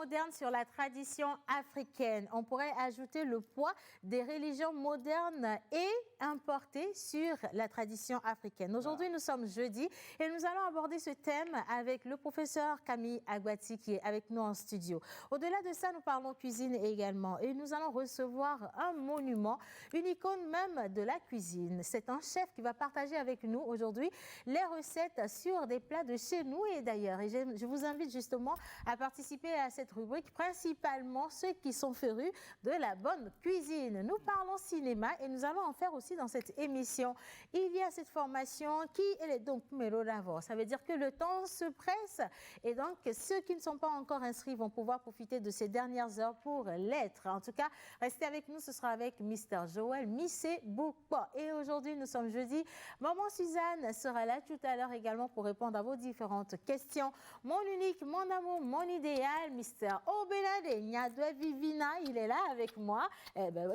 moderne sur la tradition africaine. On pourrait ajouter le poids des religions modernes et importées sur la tradition africaine. Aujourd'hui, nous sommes jeudi et nous allons aborder ce thème avec le professeur Camille Aguati qui est avec nous en studio. Au-delà de ça, nous parlons cuisine également et nous allons recevoir un monument, une icône même de la cuisine. C'est un chef qui va partager avec nous aujourd'hui les recettes sur des plats de chez nous et d'ailleurs. Et je vous invite justement à participer à cette rubrique, principalement ceux qui sont férus de la bonne cuisine. Nous parlons cinéma et nous allons en faire aussi dans cette émission. Il y a cette formation qui est donc Meloravo. Ça veut dire que le temps se presse et donc ceux qui ne sont pas encore inscrits vont pouvoir profiter de ces dernières heures pour l'être. En tout cas, restez avec nous, ce sera avec Mr. Joël Missé Boukpa. Et aujourd'hui, nous sommes jeudi. Maman Suzanne sera là tout à l'heure également pour répondre à vos différentes questions. Mon unique, mon amour, mon idéal, Mr. Obelade Nyadwe Vivina, il est là avec moi. Eh ben,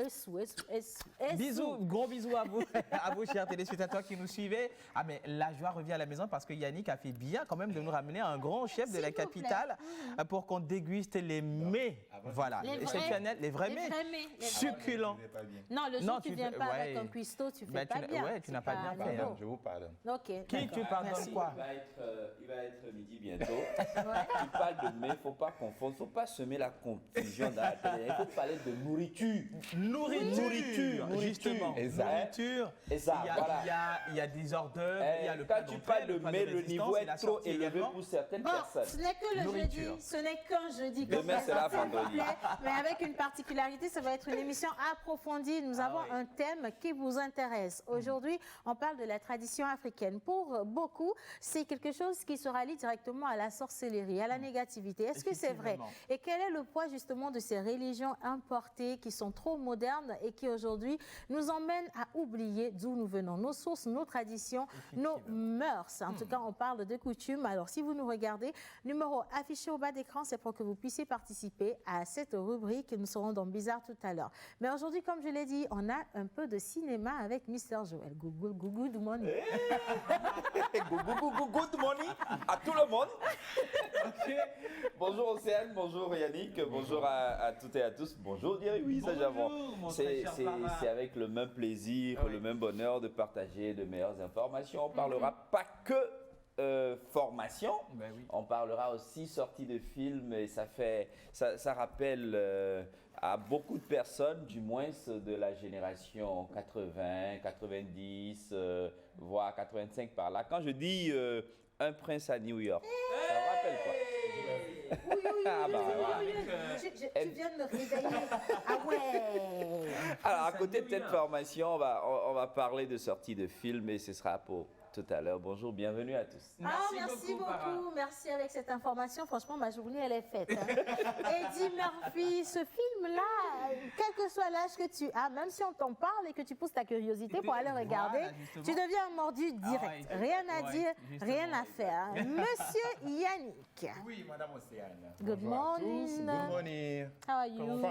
bisous, gros bisous à vous chers téléspectateurs qui nous suivez. Ah mais la joie revient à la maison parce que Yannick a fait bien quand même de nous ramener un grand chef de la capitale pour qu'on déguste les mets. Voilà, exceptionnels, les vrais mets, succulents. Non, le jour tu ne viens pas avec un cuistot, tu fais pas bien. Ouais, tu n'as pas bien fait. Pardon, je vous pardonne. Ok. Qui tu pardonnes quoi? Il va être midi bientôt. Tu parles de mets, il ne faut pas confondre, il ne faut pas semer la confusion dans la télé. Il faut parler de nourriture. Nourriture, justement. Nourriture. Il y a des hors d'œuvre, il y a le quand tu parles de mets, le niveau est trop élevé pour certaines personnes. Ce n'est que le jeudi, ce n'est qu'un jeudi. Demain, c'est la vendredi. Mais avec une particularité, ça va être une émission approfondie. Nous avons un thème qui vous intéresse. Aujourd'hui, on parle de la tradition africaine. Pour beaucoup, c'est quelque chose qui se rallie directement à la sorcellerie, à la négativité. Est-ce que c'est vrai? Et quel est le poids justement de ces religions importées qui sont trop modernes et qui aujourd'hui nous emmènent à oublier d'où nous venons, nos sources, nos traditions, nos mœurs. En tout cas, on parle de coutumes. Alors, si vous nous regardez, numéro affiché au bas d'écran, c'est pour que vous puissiez participer à cette rubrique. Nous serons dans Bizarre tout à l'heure. Mais aujourd'hui, comme je l'ai dit, on a un peu de cinéma avec Mr. Joël. Good morning. Good morning à tout le monde. Bonjour Océane, bonjour Yannick, bonjour à toutes et à tous. Bonjour Thierry, oui, ça j'avance. C'est avec le même plaisir, le même bonheur de partager de meilleures informations. On parlera pas que formation, on parlera aussi sortie de films et ça rappelle à beaucoup de personnes, du moins de la génération 80, 90, voire 85 par là. Quand je dis Un prince à New York, ça vous rappelle quoi? Tu viens de me réveiller. Ah ouais. Alors à côté de cette formation, on va parler de sortie de films et ce sera pour tout à l'heure. Bonjour, bienvenue à tous. Merci beaucoup. Merci avec cette information. Franchement, ma journée, elle est faite. Eddie Murphy, ce film-là, quel que soit l'âge que tu as, même si on t'en parle et que tu pousses ta curiosité pour aller regarder, tu deviens un mordu direct. Rien à dire, rien à faire. Monsieur Yannick. Oui, Madame Océane. Good morning. Good morning. How are you?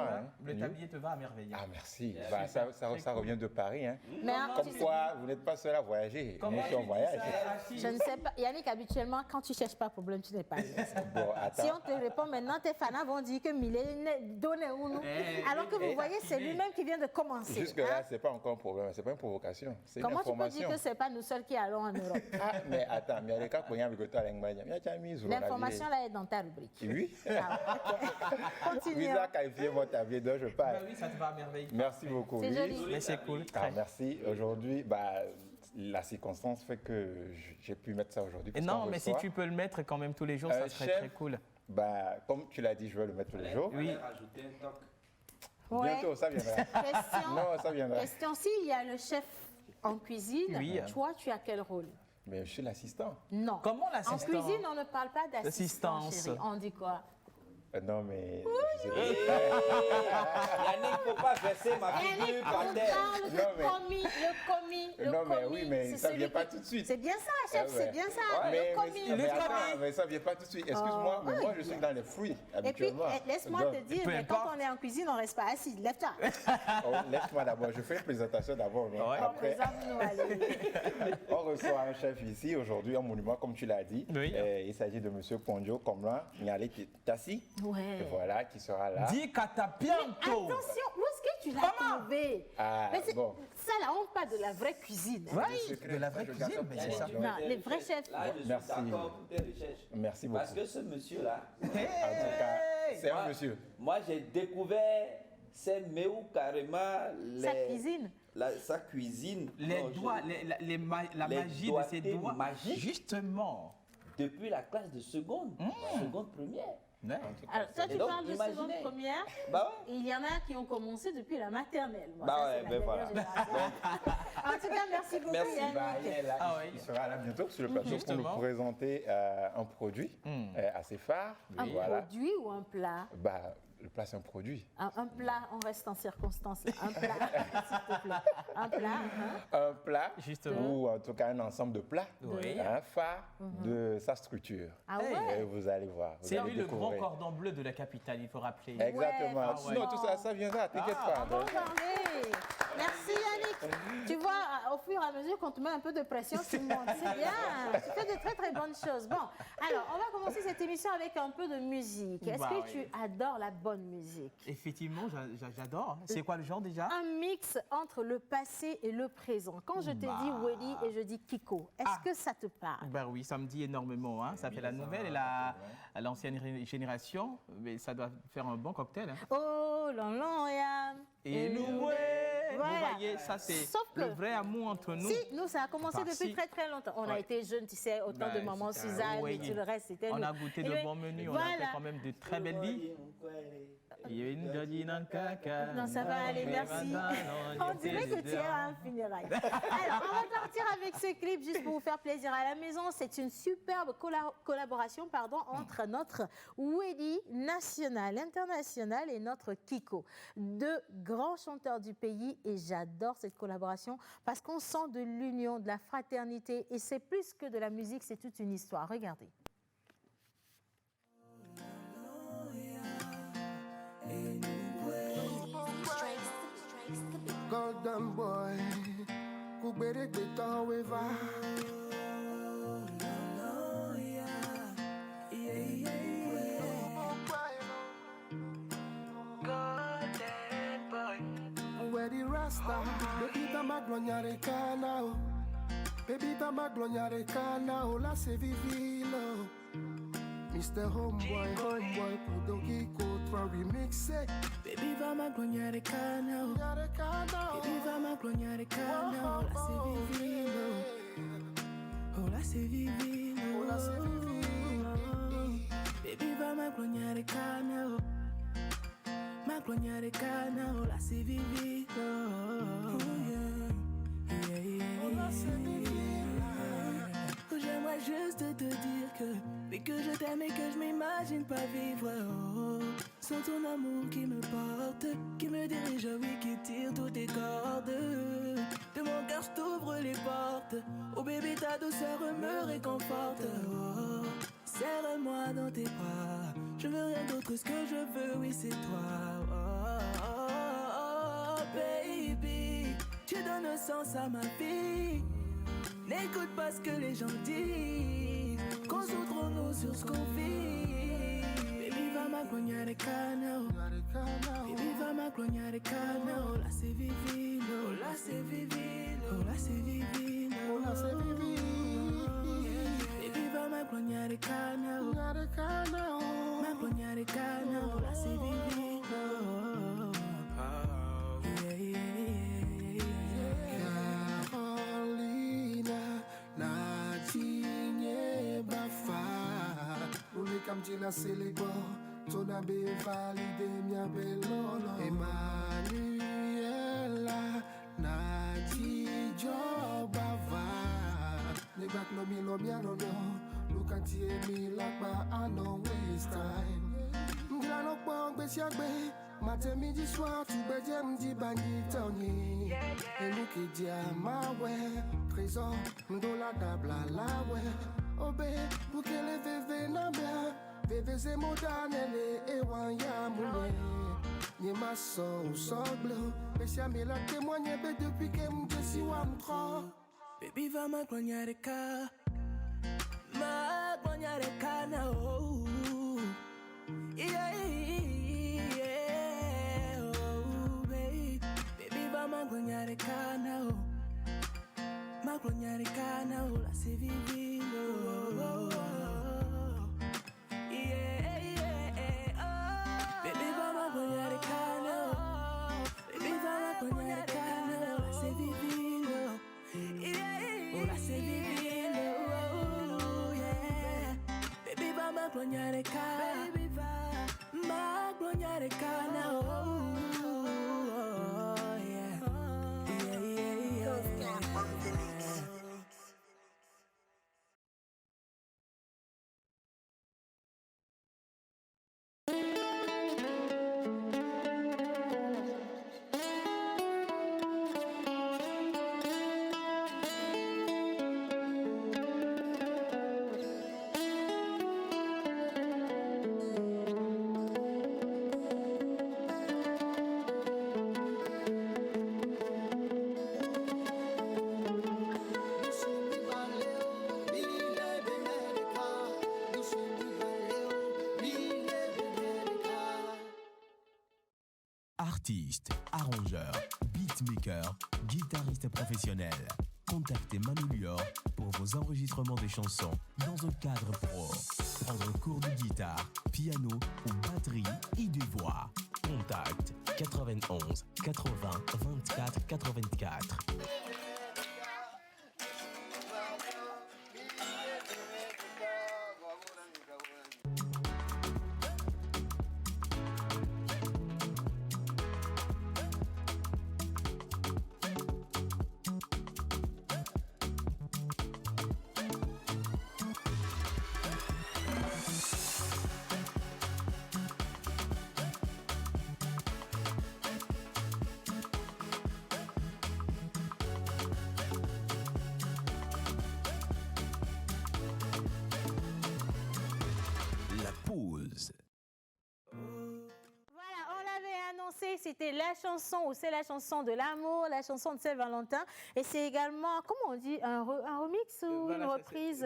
Le tablier te va à merveille. Ah, merci. Ça revient de Paris. Hein. Mais comme quoi, vous n'êtes pas seul à voyager. Moi, je suis en voyage. Je ne sais pas. Yannick, habituellement, quand tu ne cherches pas problème, tu n'es pas là. Bon, attends. Si on te répond maintenant, tes fans vont dire que Milène donne ou non. Alors que vous voyez, c'est lui-même qui vient de commencer. Jusque-là, ce n'est pas encore un problème. Ce n'est pas une provocation. C'est une information. Comment tu peux dire que ce n'est pas nous seuls qui allons en Europe? Ah, mais attends, mais il y a des cas pour y avoir l'information là est dans ta rubrique. Oui. Ah, ok. Continuez. Vous avez qualifié mon tablier dont je parle. Oui, ça te va à merveille. Merci beaucoup. C'est joli. Mais c'est cool. Merci. Aujourd'hui, la circonstance fait que j'ai pu mettre ça aujourd'hui. Non, mais si tu peux le mettre quand même tous les jours, ça serait très cool. Comme tu l'as dit, je vais le mettre tous les jours. Oui. Rajouter un toc. Bientôt, ça viendra. Question. Non, ça viendra. Question, s'il y a le chef en cuisine, toi, tu as quel rôle? Mais je suis l'assistant. Non. Comment l'assistant? En cuisine, on ne parle pas d'assistance, chérie. On dit quoi? Non, mais... Yannick, il ne faut pas verser ma figure par terre. Le commis. Non, mais oui, mais ça ne vient pas tout de suite. C'est bien ça, chef, c'est bien ça. Le commis. Mais ça ne vient pas tout de suite. Excuse-moi, mais moi, je suis dans les fruits, habituellement. Et puis, laisse-moi te dire, mais quand on est en cuisine, on ne reste pas assis. Lève-toi. Laisse-moi d'abord, je fais une présentation d'abord. Après, on reçoit un chef ici, aujourd'hui, un monument, comme tu l'as dit. Il s'agit de M. Ponjo Komla Nyale Tassi. Ouais. Et voilà, qui sera là. Dis qu'à bientôt. Attention, où est-ce que tu l'as trouvé? Ah, bon. Ça, là, on parle de la vraie cuisine. Oui, de la vraie cuisine, mais c'est ça. Non, les vrais chefs. Là, je suis Merci. d'accord pour tes recherches. Merci beaucoup. Parce que ce monsieur-là, En tout cas, c'est un monsieur. moi j'ai découvert, c'est Méou carrément Sa cuisine. Sa cuisine. Les Non, doigts, la magie de ses doigts. magiques. Justement. Depuis la classe de seconde, seconde première. Ouais. Alors, toi, tu donc, parles de seconde imaginez. première. Bah ouais. Il y en a qui ont commencé depuis la maternelle. Bon, Bah ça, ouais, c'est la ben voilà. dernière génération. En tout cas, merci beaucoup, Merci. Yannick. Bah, il est là, Ah il oui. sera là bientôt sur le plateau pour Justement. nous présenter un produit assez phare. Un Voilà. produit ou un plat? Bah, le plat, c'est un produit. Un plat, on reste en circonstance. Un plat, s'il te plaît. Un plat. Un plat, Justement. ou en tout cas un ensemble de plats, Oui. un phare de sa structure. Ah Hey. ouais? Et vous allez voir. vous C'est allez lui le grand découvrir. cordon bleu de la capitale, il faut rappeler. Exactement. Ouais, Sinon, tout ça, ça viendra, t'inquiète pas. Bon parler. Merci Yannick. Tu vois, au fur et à mesure qu'on te met un peu de pression, tu montes. C'est bien. Tu fais de très très bonnes choses. Bon, alors on va commencer cette émission avec un peu de musique. Est-ce Bah que oui. tu adores la bonne musique? Effectivement, j'adore. C'est quoi le genre déjà? Un mix entre le passé et le présent. Quand je te dis Welly et je dis Kiko, est-ce que ça te parle? Ben oui, ça me dit énormément. Hein. Ça fait la nouvelle et l'ancienne génération. Mais ça doit faire un bon cocktail. Hein. Oh, l'on, ya. Et nous, ouais. Voilà. Vous voyez, ça c'est Sauf que- le vrai amour entre nous. Si, nous, ça a commencé Bah, depuis si. très très longtemps. On a Ouais. été jeunes, tu sais, autant de Bah, maman c'était- Suzanne oui. et tout le reste, c'était On nous. a goûté Et de bien, bons menus, on voilà. a fait quand même de très belles vies. Il y a une dodie dans le caca. Non, ça va aller, merci. On dirait que tu es à un funérail. Alors, on va partir avec ce clip juste pour vous faire plaisir à la maison. C'est une superbe collaboration entre notre Welly national, international et notre Kiko. Deux grands chanteurs du pays et j'adore cette collaboration parce qu'on sent de l'union, de la fraternité et c'est plus que de la musique, c'est toute une histoire. Regardez. Golden boy, kubere beton weva. Golden boy, where the Rasta, baby ta maglonyare kana, baby ta maglonyare kana, la se vivilo. Mr. Homeboy, pour Kiko, toi remixé. Baby va m'aglonyare canao, baby va m'aglonyare canao, là c'est vivilo, oh là c'est vivilo, là c'est vivilo. baby va m'aglonyare canao, là c'est vivilo, oh yeah, yeah, yeah, là c'est vivilo. Oh, j'aimerais juste te dire que, mais que je t'aime et que je m'imagine pas vivre, oh, sans ton amour qui me porte, qui me dirige, oui, qui tire toutes tes cordes. De mon cœur, je t'ouvre les portes. Oh bébé, ta douceur me réconforte. Oh, serre-moi dans tes bras. Je veux rien d'autre, ce que je veux, oui, c'est toi. Oh, oh, oh, baby, tu donnes sens à ma vie. N'écoute pas ce que les gens disent. Concentrons-nous sur ce qu'on vit. Baby, va m'aglonyare canao. Baby, va m'aglonyare canao. Là c'est vivilo, là c'est vivilo, là c'est vivilo, là c'est vivilo. Baby, va m'aglonyare canao. M'aglonyare canao, là c'est vivilo. Yeah, yeah, yeah, yeah. Carolina, Nadine Bafa. Uli kamjila selebo, tona be valide mia belolo. Emmanuela, Nadi Jobava. Nebak no mi lo mia no no. Look at me like I no waste time. Ngila no pong be siagbe. Matin, midi, soir, tout baiser, m'di bani tony. Et nous qui dit à ma ouais, trésor, m'dola dabla la ouais. Oh bé, pour que les vévé n'a bien, vévé c'est mon danele, et wanya moulé. Ni ma so ou soglo, mais si à me la témoigner, bé depuis que m'de si wam trop. Baby, va m'aglonyare canao. Yeah, oh, baby. Baby, va m'aglonyare cana, oh. M'aglonyare cana, oh, la se vivino, oh, oh, oh. Yeah, oh. Baby, va m'aglonyare cana, oh. Baby, va m'aglonyare cana, oh, la se vivino. Yeah, oh, la se vivino, oh, yeah. Baby, va m'aglonyare cana. Baby, va m'aglonyare cana, oh, yeah. Yeah, yeah, yeah. Artiste, arrangeur, beatmaker, guitariste professionnel. Contactez Manu Lior pour vos enregistrements de chansons dans un cadre pro. Prendre cours de guitare, piano ou batterie et de voix. Contact 91 80 24 84. La pause. Voilà, on l'avait annoncé, c'était la chanson ou c'est la chanson de l'amour, la chanson de Saint-Valentin. Et c'est également, comment on dit, un remix ou une reprise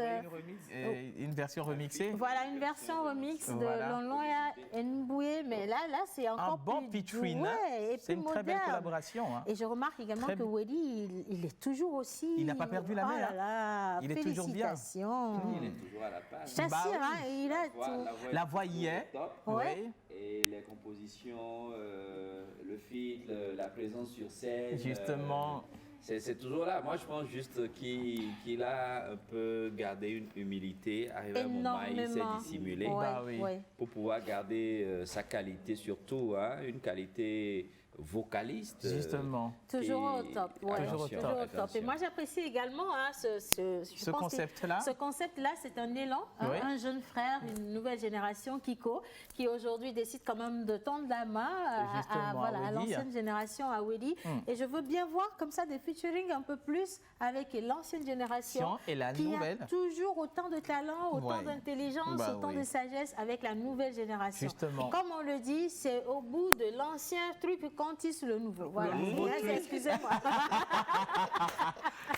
Une version remixée. Voilà, une version remix de Voilà. Lonloya Nboué. Mais là c'est encore Un bon plus featuring. ouais, Hein. et C'est plus une très belle moderne. collaboration. Hein. Et je remarque également Très que Welly, il est toujours aussi... Il n'a pas perdu la main, Oh là là, Il est toujours bien. félicitations. Il est toujours à la page. Je t'assure, Bah oui. hein, et il a tout. La voix y est. Top. Ouais. Oui. Et les compositions, le feat, la présence sur scène. Justement. C'est toujours là. Moi, je pense juste qu'il a un peu gardé une humilité. Arrivé à un moment, il s'est Énormément. dissimulé Ouais, Bah oui. ouais. pour pouvoir garder sa qualité surtout, hein, une qualité vocaliste. Justement. Toujours au top, ouais. Toujours au Toujours top. au top. Et moi, j'apprécie également hein, Ce concept-là. Ce concept-là, c'est un élan, hein, Oui. un jeune frère, une nouvelle génération, Kiko, qui aujourd'hui décide quand même de tendre la main Justement, à à Welly. l'ancienne génération, à Welly. Et je veux bien voir comme ça des featuring un peu plus avec l'ancienne génération Et la qui nouvelle. a toujours autant de talent, autant Ouais. d'intelligence, Bah autant oui. de sagesse avec la nouvelle génération. Justement. Comme on le dit, c'est au bout de l'ancien truc qu'on tisse le nouveau. Voilà. nouveau Yes, truc. excusez-moi.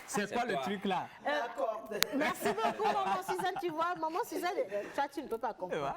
C'est quoi le toi. truc là? Merci beaucoup, maman Suzanne. Tu vois, maman Suzanne, toi, tu ne peux pas comprendre.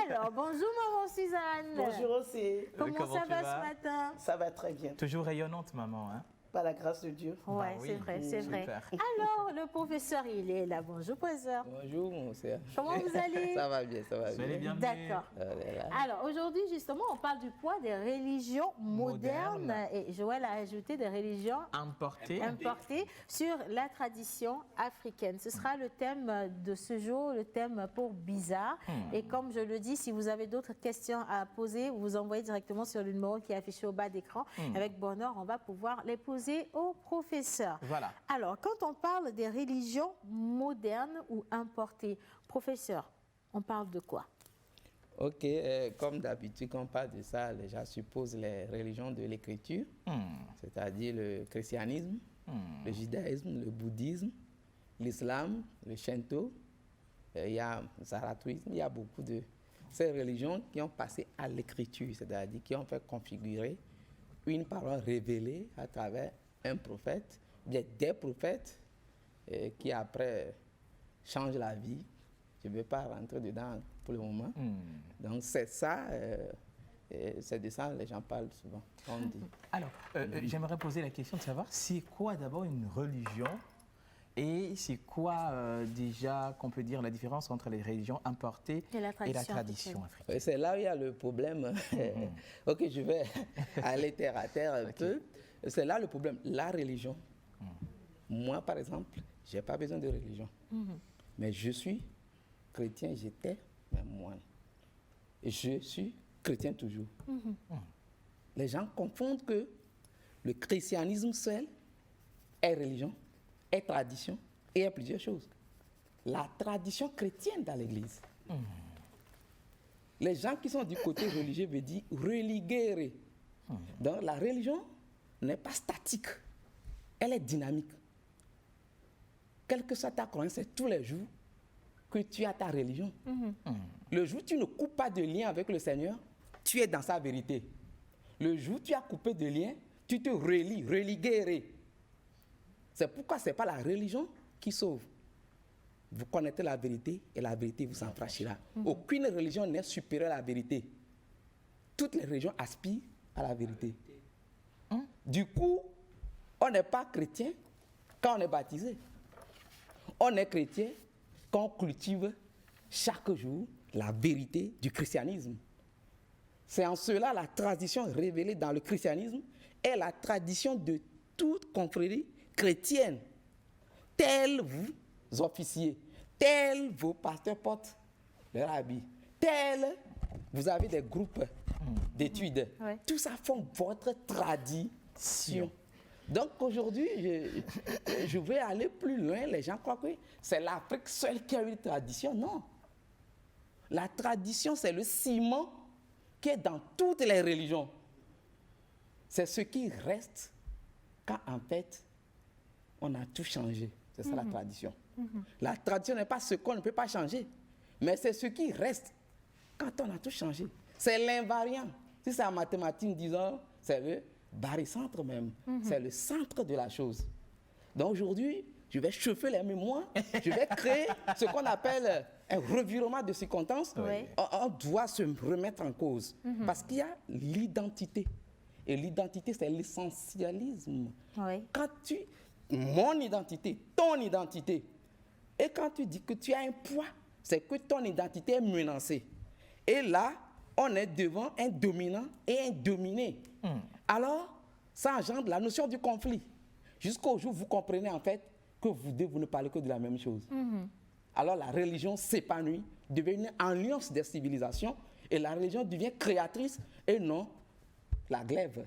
Alors, bonjour, maman Suzanne. Bonjour aussi. Comment Comment ça tu va vas ce matin? Ça va très bien. Toujours rayonnante, maman. Hein? Par la grâce de Dieu. Ouais, oui. c'est vrai, c'est vrai. Super. Alors, le professeur, il est là. Bonjour, professeur. Bonjour, mon frère. Comment vous allez? Ça va bien, ça va Soyez bien. bienvenue. D'accord. Voilà. Alors, aujourd'hui, justement, on parle du poids des religions modernes. Modernes. Et Joël a ajouté des religions Importé. importé sur la tradition africaine. Ce sera le thème de ce jour, le thème pour bizarre. Et comme je le dis, si vous avez d'autres questions à poser, vous envoyez directement sur le numéro qui est affiché au bas d'écran. Avec bonheur, on va pouvoir les poser au professeur. Voilà. Alors, quand on parle des religions modernes ou importées, professeur, on parle de quoi? Ok, comme d'habitude, quand on parle de ça, les gens supposent les religions de l'écriture, c'est-à-dire le christianisme, le judaïsme, le bouddhisme, l'islam, le shinto, il y a le zarathoïsme, il y a beaucoup de ces religions qui ont passé à l'écriture, c'est-à-dire qui ont fait configurer une parole révélée à travers un prophète, bien des prophètes qui après changent la vie. Je ne vais pas rentrer dedans pour le moment. Donc c'est ça, c'est de ça que les gens parlent souvent. On dit. Alors, j'aimerais poser la question de savoir, c'est quoi d'abord une religion et c'est quoi déjà qu'on peut dire la différence entre les religions importées et la tradition africaine? C'est là où il y a le problème. Ok, je vais aller terre à terre un peu. C'est là le problème. La religion. Moi, par exemple, je n'ai pas besoin de religion. Mais je suis chrétien, j'étais même moine. Et je suis chrétien toujours. Les gens confondent que le christianisme seul est religion, est tradition et est plusieurs choses. La tradition chrétienne dans l'Église. Les gens qui sont du côté religieux veulent dire religere. Donc la religion n'est pas statique, elle est dynamique. Quelle que soit ta croyance, c'est tous les jours que tu as ta religion. Le jour où tu ne coupes pas de lien avec le Seigneur, tu es dans sa vérité. Le jour où tu as coupé de lien, tu te relis, religere. C'est pourquoi ce n'est pas la religion qui sauve. Vous connaissez la vérité et la vérité vous affranchira. Aucune religion n'est supérieure à la vérité. Toutes les religions aspirent à la vérité. Du coup, on n'est pas chrétien quand on est baptisé. On est chrétien quand on cultive chaque jour la vérité du christianisme. C'est en cela la tradition révélée dans le christianisme est la tradition de toute confrérie chrétienne. Tels vous, officiers, tels vos pasteurs portent leur habit, tels vous avez des groupes d'études. Tout ça forme votre tradition. Donc aujourd'hui, je vais aller plus loin. Les gens croient que c'est l'Afrique seule qui a une tradition. Non. La tradition, c'est le ciment qui est dans toutes les religions. C'est ce qui reste quand en fait, on a tout changé. C'est ça la tradition. La tradition n'est pas ce qu'on ne peut pas changer, mais c'est ce qui reste quand on a tout changé. C'est l'invariant. Si c'est en mathématiques, disons, c'est le barycentre même. C'est le centre de la chose. Donc aujourd'hui, je vais chauffer les mémoires, je vais créer ce qu'on appelle un revirement de circonstances. On doit se remettre en cause parce qu'il y a l'identité. Et l'identité, c'est l'essentialisme. Quand mon identité, ton identité, et quand tu dis que tu as un poids, c'est que ton identité est menacée. Et là, on est devant un dominant et un dominé. Alors, ça engendre la notion du conflit. Jusqu'au jour où vous comprenez en fait que vous deux, vous ne parlez que de la même chose. Alors la religion s'épanouit, devient une alliance des civilisations et la religion devient créatrice et non la glaive.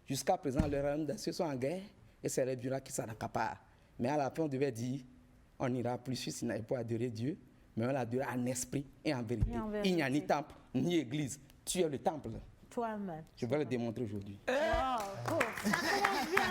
Jusqu'à présent, les royaumes des cieux sont en guerre et c'est les durats qui s'en accaparent. Mais à la fin, on devait dire, on n'ira plus sur Sinaï pour adorer Dieu, mais on l'adorera en esprit et en vérité. Il n'y a ni temple, ni église. Tu es le temple. Toi-même. Je vais le démontrer aujourd'hui. Wow, cool. Ça commence bien.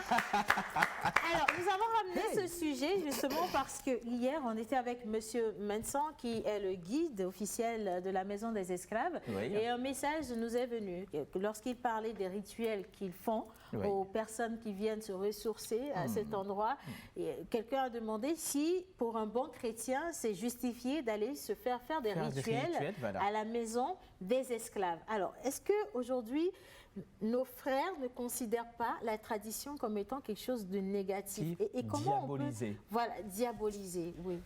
Alors, nous avons ramené ce sujet justement parce que hier, on était avec M. Mensan, qui est le guide officiel de la Maison des Esclaves. Et un message nous est venu lorsqu'il parlait des rituels qu'ils font aux personnes qui viennent se ressourcer à cet endroit. Quelqu'un a demandé si, pour un bon chrétien, c'est justifié d'aller se faire des rituels à la Maison des Esclaves. Alors, est-ce qu'aujourd'hui, nos frères ne considèrent pas la tradition comme étant quelque chose de négatif et comment diaboliser. On peut, diaboliser, oui.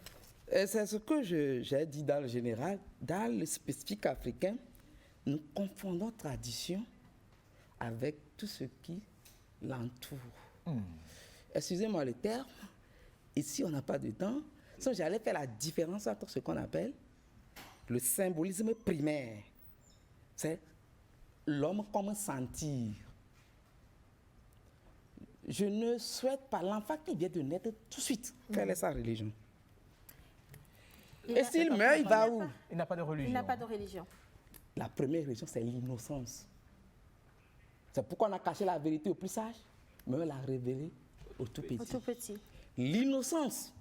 C'est ce que j'ai dit dans le général. Dans le spécifique africain, nous confondons tradition avec tout ce qui l'entoure. Excusez-moi le terme, ici on n'a pas de temps. Donc j'allais faire la différence entre ce qu'on appelle le symbolisme primaire. C'est l'homme comme sentir. Je ne souhaite pas l'enfant qui vient de naître tout de suite. Quelle est sa religion? Et s'il meurt, il va où? Il n'a pas de religion. Il n'a pas de religion. La première religion, c'est l'innocence. C'est pourquoi on a caché la vérité au plus sage, mais on l'a révélée au tout petit. Au tout petit. L'innocence,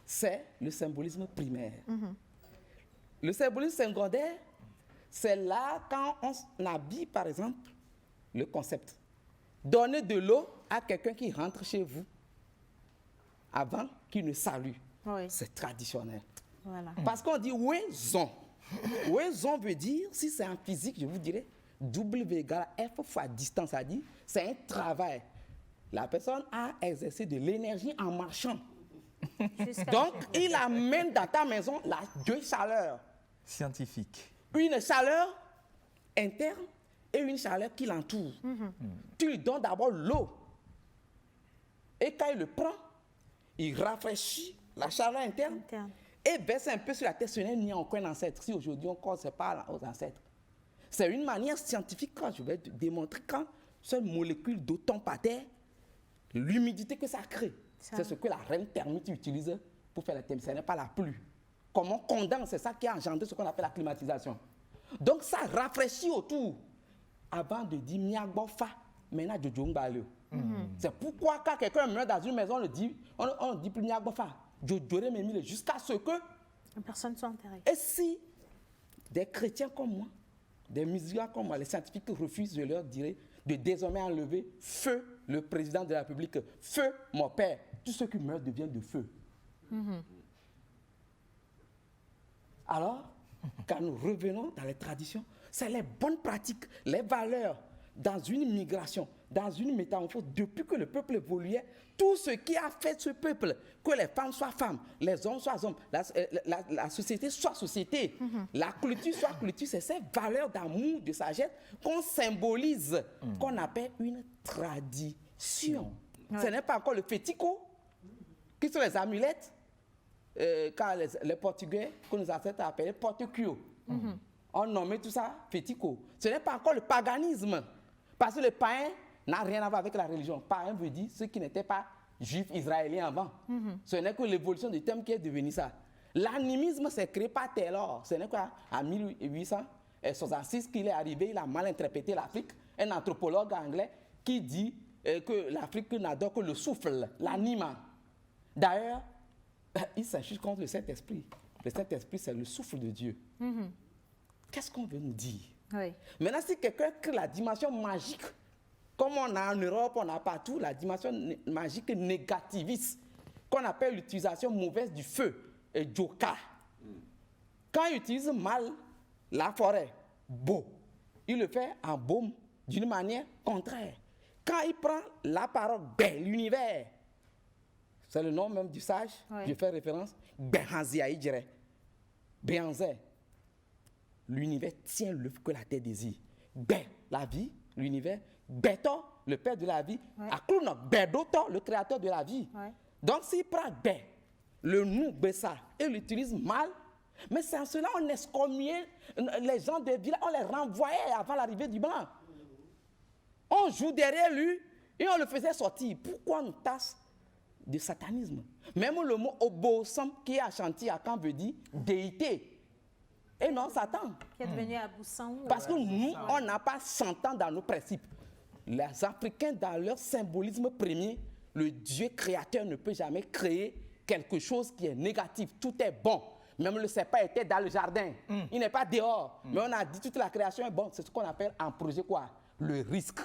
c'est le symbolisme primaire. Le symbolisme secondaire, c'est là quand on habille, par exemple, le concept. Donner de l'eau à quelqu'un qui rentre chez vous avant qu'il ne salue. C'est traditionnel. Voilà. Parce qu'on dit Wenzon. Wenzon veut dire, si c'est en physique, je vous dirais, W égale F fois distance, ça dit, c'est un travail. La personne a exercé de l'énergie en marchant. Donc, il amène dans ta maison deux chaleurs. Scientifique. Une chaleur interne et une chaleur qui l'entoure. Tu lui donnes d'abord l'eau. Et quand il le prend, il rafraîchit la chaleur interne. Et baisse un peu sur la tête. Ce n'est ni encore un ancêtre. Si aujourd'hui on ne pas aux ancêtres. C'est une manière scientifique quand je vais te démontrer quand cette molécule d'eau tombe par terre, l'humidité que ça crée. C'est ce que la reine thermique utilise pour faire la thermique. Ce n'est pas la pluie. Comme on condense, c'est ça qui a engendré ce qu'on appelle la climatisation. Donc ça rafraîchit autour. Avant de dire Miagbofa, maintenant de Djongbalio. C'est pourquoi quand quelqu'un meurt dans une maison, on ne dit plus Miagbofa. Jusqu'à ce que personne soit enterrée. Et si des chrétiens comme moi, des musulmans comme moi, les scientifiques refusent, je leur dirais de désormais enlever feu le président de la République, feu mon père. Tout ce qui meurt devient de feu. Alors, quand nous revenons dans les traditions, c'est les bonnes pratiques, les valeurs dans une migration, dans une métamorphose. Depuis que le peuple évoluait, tout ce qui a fait ce peuple, que les femmes soient femmes, les hommes soient hommes, la société soit société, la culture soit culture, c'est ces valeurs d'amour, de sagesse qu'on symbolise, qu'on appelle une tradition. Ce n'est pas encore le fético, qui sont les amulettes, quand les Portugais, que nos ancêtres appelaient porte-cuyo. On nommait tout ça fético. Ce n'est pas encore le paganisme, parce que le païen n'a rien à voir avec la religion. Païen veut dire ceux qui n'étaient pas juifs israéliens avant. Ce n'est que l'évolution du terme qui est devenu ça. L'animisme s'est créé par Taylor. Ce n'est qu'en 1866 qu'il est arrivé, il a mal interprété l'Afrique. Un anthropologue anglais qui dit que l'Afrique n'adore que le souffle, l'anima. D'ailleurs, il s'insurge contre le Saint-Esprit. Le Saint-Esprit, c'est le souffle de Dieu. Qu'est-ce qu'on veut nous dire? Maintenant, si quelqu'un crée la dimension magique, comme on a en Europe, on a partout, la dimension magique négativiste, qu'on appelle l'utilisation mauvaise du feu, et joka. Quand il utilise mal la forêt, beau, il le fait en baume d'une manière contraire. Quand il prend la parole, l'univers, c'est le nom même du sage, je fais référence, Benhanzia, il dirait. Benhanzé. L'univers tient le que la terre désire. La vie, l'univers. Béton, le père de la vie. Akluno, Bédoto, le créateur de la vie. Donc s'il prend le nous, Bessa, et l'utilise mal, mais c'est en cela qu'on excommuniait les gens des villages, on les renvoyait avant l'arrivée du blanc. On joue derrière lui et on le faisait sortir. Pourquoi on tasse de satanisme? Même le mot Obosam qui est à Chantier à Caen veut dire déité. Et non, Satan. Qui est devenu Aboussan. Parce que nous, on n'a pas Satan dans nos principes. Les Africains, dans leur symbolisme premier, le Dieu créateur ne peut jamais créer quelque chose qui est négatif. Tout est bon. Même le serpent était dans le jardin. Il n'est pas dehors. Mais on a dit toute la création est bonne. C'est ce qu'on appelle en projet quoi? Le risque.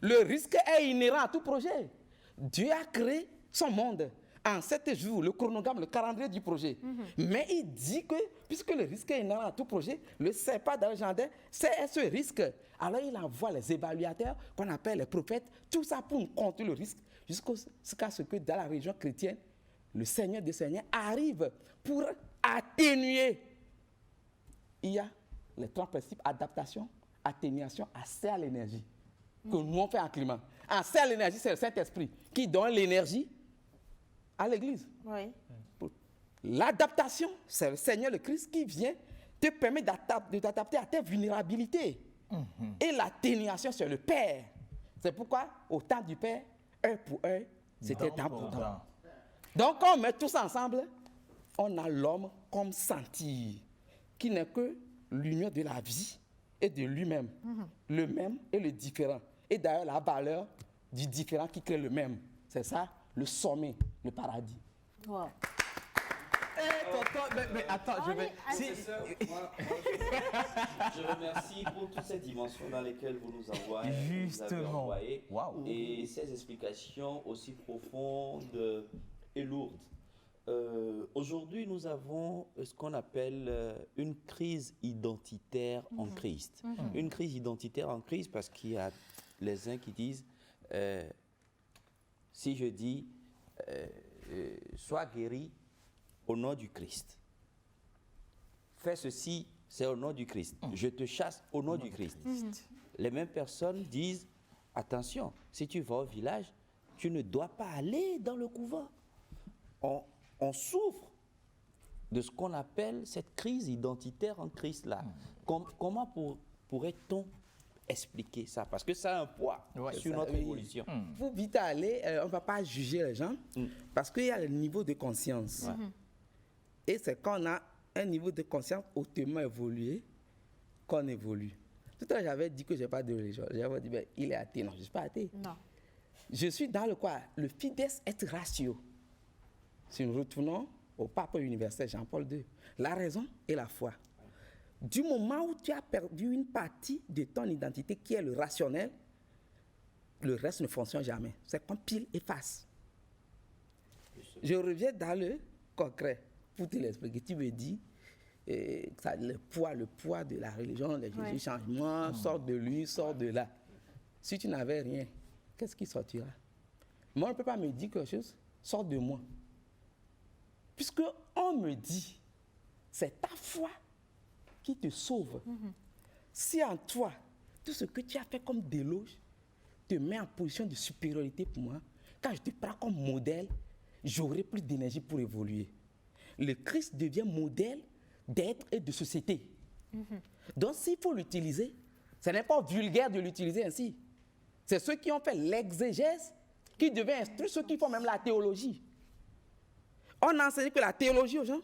Le risque est inhérent à tout projet. Dieu a créé son monde en 7 jours, le chronogramme, le calendrier du projet. Mais il dit que, puisque le risque est inhérent à tout projet, le serpent dans le jardin, c'est ce risque. Alors il envoie les évaluateurs, qu'on appelle les prophètes, tout ça pour nous compter le risque, jusqu'à ce que dans la région chrétienne, le Seigneur des Seigneurs arrive pour atténuer. Il y a les 3 principes: adaptation, atténuation, accès à l'énergie, que nous on fait en climat. Accès à l'énergie, c'est le Saint-Esprit qui donne l'énergie à l'Église. L'adaptation, c'est le Seigneur le Christ qui vient te permettre de t'adapter à tes vulnérabilités. Et l'atténuation, c'est le Père. C'est pourquoi, au temps du Père, heure pour heure, c'était temps pour temps. Donc, quand on met tous ensemble, on a l'homme comme sentir, qui n'est que l'union de la vie et de lui-même. Le même et le différent. Et d'ailleurs, la valeur du différent qui crée le même. C'est ça, le sommet, le paradis. Wow. Mais attends, je vais... Je remercie pour toutes ces dimensions dans lesquelles vous nous envoyez. Justement. Et ces explications aussi profondes et lourdes. Aujourd'hui, nous avons ce qu'on appelle une crise identitaire en Christ. Une crise identitaire en Christ parce qu'il y a les uns qui disent, si je dis, sois guéri au nom du Christ. Fais ceci, c'est au nom du Christ. Je te chasse au nom du Christ. Les mêmes personnes disent, attention, si tu vas au village, tu ne dois pas aller dans le couvent. On souffre de ce qu'on appelle cette crise identitaire en Christ là. Comment pourrait-on expliquer ça? Parce que ça a un poids sur notre évolution. Vous vite aller, on ne va pas juger les gens parce qu'il y a le niveau de conscience. Et c'est quand on a un niveau de conscience hautement évolué qu'on évolue. Tout à l'heure, j'avais dit que je n'ai pas de religion. J'avais dit, ben, il est athée. Non, je ne suis pas athée. Non. Je suis dans le quoi? Le fides et ratio. Si nous retournons au pape universel Jean-Paul II, la raison et la foi. Du moment où tu as perdu une partie de ton identité qui est le rationnel, le reste ne fonctionne jamais. C'est comme pile et face. Je reviens dans le concret pour te l'expliquer. Tu me dis le poids de la religion, les Jésus changement, sort de lui, sort de là. Si tu n'avais rien, qu'est-ce qui sortira? Moi, on ne peut pas me dire quelque chose, sort de moi. Puisque on me dit, c'est ta foi qui te sauve. Si en toi, tout ce que tu as fait comme déloge te met en position de supériorité pour moi, quand je te prends comme modèle, j'aurai plus d'énergie pour évoluer. Le Christ devient modèle d'être et de société. Donc s'il faut l'utiliser, ce n'est pas vulgaire de l'utiliser ainsi. C'est ceux qui ont fait l'exégèse qui devaient instruire ceux qui font même la théologie. On a enseigné que la théologie aux gens,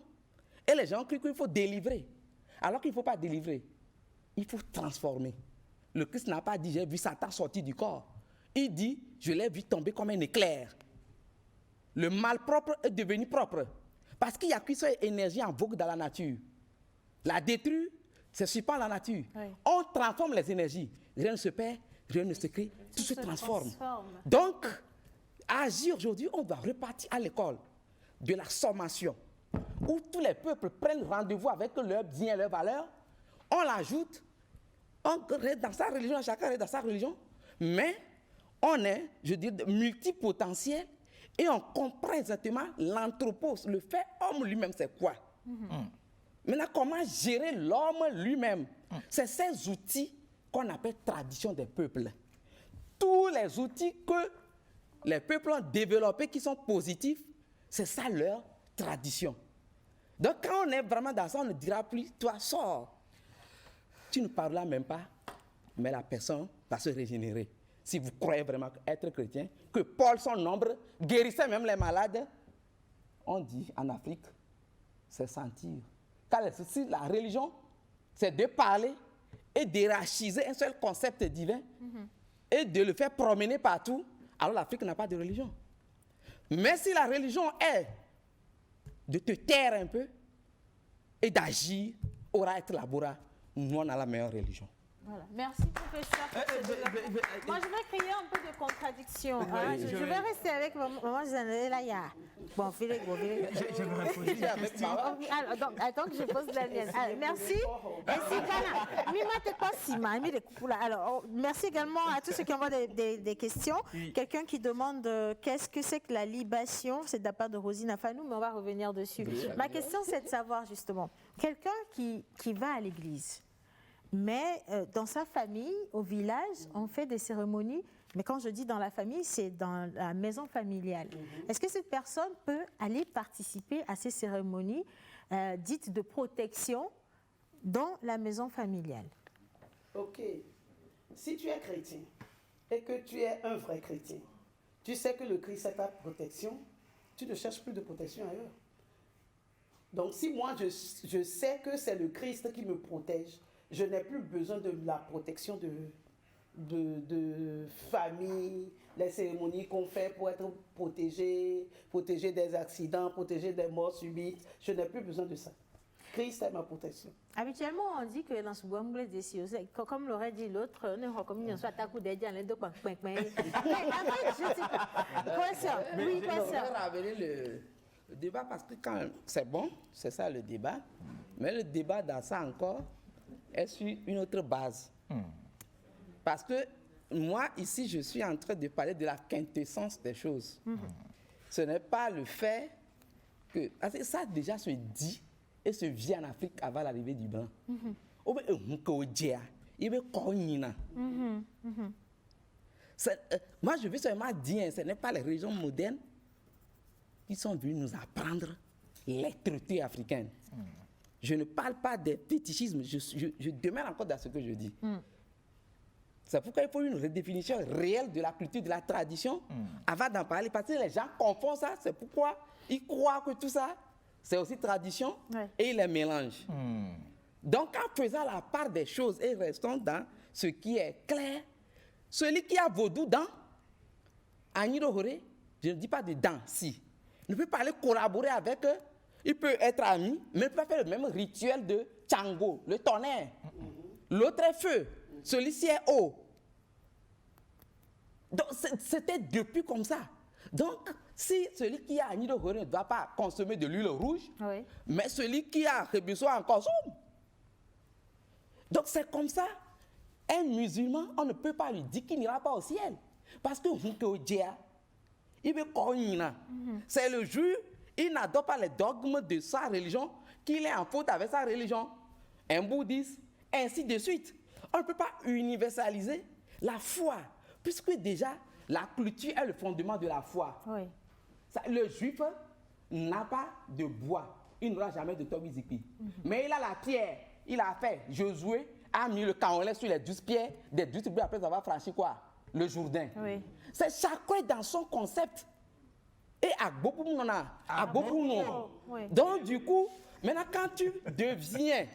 et les gens crient qu'il faut délivrer. Alors qu'il ne faut pas délivrer, il faut transformer. Le Christ n'a pas dit, j'ai vu Satan sortir du corps. Il dit, je l'ai vu tomber comme un éclair. Le malpropre est devenu propre. Parce qu'il y a qu'une seule énergie en vogue dans la nature. La détruire, c'est suspendre la nature. Oui. On transforme les énergies. Rien ne se perd, rien ne se crée, tout se transforme. Donc, à agir aujourd'hui, on doit repartir à l'école de la sommation, où tous les peuples prennent rendez-vous avec leur bien et leurs valeurs. On l'ajoute, on reste dans sa religion, chacun reste dans sa religion, mais on est, je dis, multipotentiel et on comprend exactement l'anthropos, le fait homme lui-même, c'est quoi. Maintenant, comment gérer l'homme lui-même? C'est ces outils qu'on appelle tradition des peuples. Tous les outils que les peuples ont développés qui sont positifs, c'est ça leur tradition. Donc quand on est vraiment dans ça, on ne dira plus, toi sors. Tu ne parleras même pas, mais la personne va se régénérer. Si vous croyez vraiment être chrétien, que Paul, son nombre, guérissait même les malades, on dit en Afrique, c'est sentir. Car si la religion, c'est de parler et d'hierarchiser un seul concept divin et de le faire promener partout, alors l'Afrique n'a pas de religion. Mais si la religion est de te taire un peu et d'agir, aura être labora, nous on a la meilleure religion. Voilà. Merci, professeur. Moi, je vais créer un peu de contradiction. Je vais rester avec maman Zanelaya. Bon, Philippe, je vais poser une question. Alors, donc, attends que je pose la mienne. Alors, merci. Alors, merci également à tous ceux qui envoient des questions. Oui. Quelqu'un qui demande qu'est-ce que c'est que la libation. C'est de la part de Rosine Afanou, mais on va revenir dessus. Oui. Ma question, c'est de savoir justement, quelqu'un qui va à l'église, mais dans sa famille, au village, on fait des cérémonies. Mais quand je dis dans la famille, c'est dans la maison familiale. Est-ce que cette personne peut aller participer à ces cérémonies dites de protection dans la maison familiale? Ok. Si tu es chrétien et que tu es un vrai chrétien, tu sais que le Christ est ta protection, tu ne cherches plus de protection ailleurs. Donc si moi je sais que c'est le Christ qui me protège, je n'ai plus besoin de la protection de famille, les cérémonies qu'on fait pour être protégé des accidents, protégé des morts subites. Je n'ai plus besoin de ça. Christ est ma protection. Habituellement, on dit que dans ce bois, comme l'aurait dit l'autre, on est recommandé soit à coup d'aide, les deux points. Mais en fait, je dis, professeur, oui, professeur. Le débat, parce que quand c'est bon, c'est ça le débat, mais le débat dans ça encore est sur une autre base. Parce que moi, ici, je suis en train de parler de la quintessence des choses. Ce n'est pas le fait que... Parce que ça déjà se dit et se vit en Afrique avant l'arrivée du blanc. Moi, je veux seulement dire, ce n'est pas les religions modernes qui sont venues nous apprendre l'être africaine. Je ne parle pas des fétichismes, je demeure encore dans ce que je dis. C'est pourquoi il faut une redéfinition réelle de la culture, de la tradition, avant d'en parler. Parce que les gens confondent ça, c'est pourquoi ils croient que tout ça, c'est aussi tradition, et ils les mélangent. Donc, en faisant la part des choses et restons dans ce qui est clair, celui qui a vaudou dans Agnido Horé, je ne dis pas de dans, si, ne peut pas aller collaborer avec eux, il peut être ami, mais il peut pas faire le même rituel de Tchango, le tonnerre. L'autre est feu, celui-ci est eau. Donc, c'était depuis comme ça. Donc, si celui qui a Agnido Horé ne doit pas consommer de l'huile rouge, mais celui qui a Rebusoa en consomme. Donc, c'est comme ça. Un musulman, on ne peut pas lui dire qu'il n'ira pas au ciel. Parce que c'est le juif, il n'adopte pas les dogmes de sa religion, qu'il est en faute avec sa religion. Un bouddhiste, ainsi de suite. On ne peut pas universaliser la foi, puisque déjà, la culture est le fondement de la foi. Le juif n'a pas de bois, il n'aura jamais de tobizikpi. Mais il a la pierre, il a fait. Josué a mis le caolet sur les 12 pierres, des 12 pierres après avoir franchi quoi? Le Jourdain. C'est chacun dans son concept. Et à beaucoup de monde. Donc du coup, maintenant quand tu deviens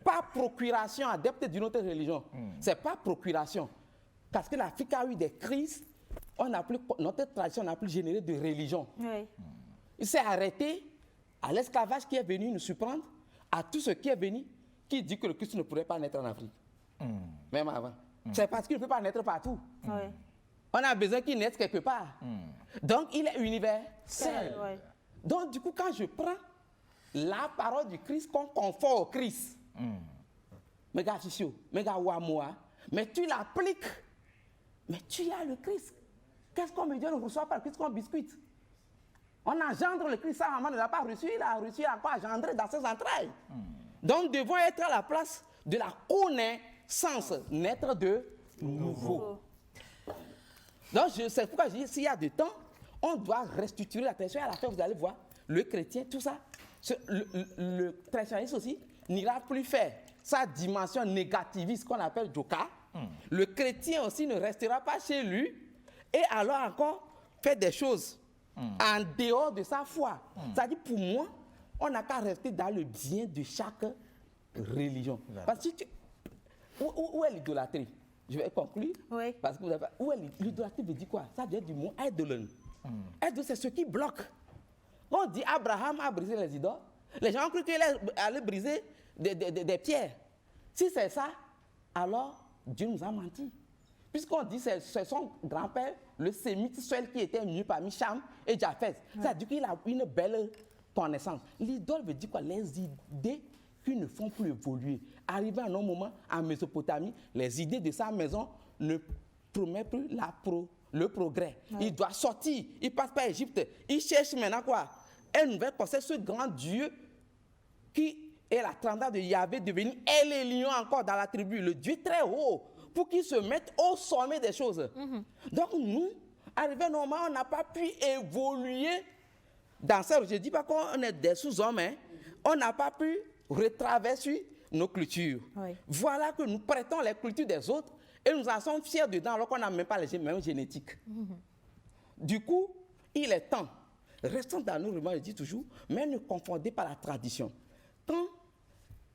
par procuration adepte d'une autre religion, c'est pas procuration. Parce que l'Afrique a eu des crises, notre tradition n'a plus généré de religion. Il s'est arrêté à l'esclavage qui est venu nous surprendre, à tout ce qui est venu, qui dit que le Christ ne pourrait pas naître en Afrique. Même avant. C'est parce qu'il ne peut pas naître partout. On a besoin qu'il naisse quelque part. Donc, il est universel. Donc, du coup, quand je prends la parole du Christ qu'on confond au Christ, mais tu l'appliques, mais tu as le Christ. Qu'est-ce qu'on me dit? On ne reçoit pas le Christ comme biscuit. On engendre le Christ, ça, maman ne l'a pas reçu, il a reçu, il a encore engendré dans ses entrailles. Donc, nous devons être à la place de la connaissance, naître de nouveau. Donc, c'est pourquoi je dis, s'il y a du temps, on doit restructurer la tradition. À la fin, vous allez voir, le chrétien, tout ça, le traditionnaliste aussi, n'ira plus faire sa dimension négativiste qu'on appelle Joka. Le chrétien aussi ne restera pas chez lui et alors encore faire des choses en dehors de sa foi. C'est-à-dire, pour moi, on n'a qu'à rester dans le bien de chaque religion. Parce que où est l'idolâtrie? Je vais conclure. Parce que où est l'idolâtrie veut dire quoi? Ça veut dire du mot idolon. Idolon, c'est ce qui bloque. On dit Abraham a brisé les idoles. Les gens ont cru qu'il allait briser des pierres. Si c'est ça, alors Dieu nous a menti. Puisqu'on dit que c'est son grand-père, le sémite seul qui était mieux parmi Cham et Japheth. Ça veut dire qu'il a une belle connaissance. L'idole veut dire quoi? Les idées qui ne font plus évoluer. Arrivé à un moment en Mésopotamie, les idées de sa maison ne promettent plus le progrès. Il doit sortir, il passe par Égypte, il cherche maintenant quoi? Un nouvel concept, ce grand Dieu qui est la tendance de Yahvé devenu El Lion encore dans la tribu, le Dieu très haut, pour qu'il se mette au sommet des choses. Donc nous, arrivé à un moment, on n'a pas pu évoluer dans ça. Je ne dis pas qu'on est des sous-hommes, hein. On n'a pas pu retraverser nos cultures. Voilà que nous prêtons les cultures des autres et nous en sommes fiers dedans alors qu'on n'a même pas les mêmes génétiques. Du coup, il est temps, restons dans nos rumeurs, je dis toujours, mais ne confondez pas la tradition. Quand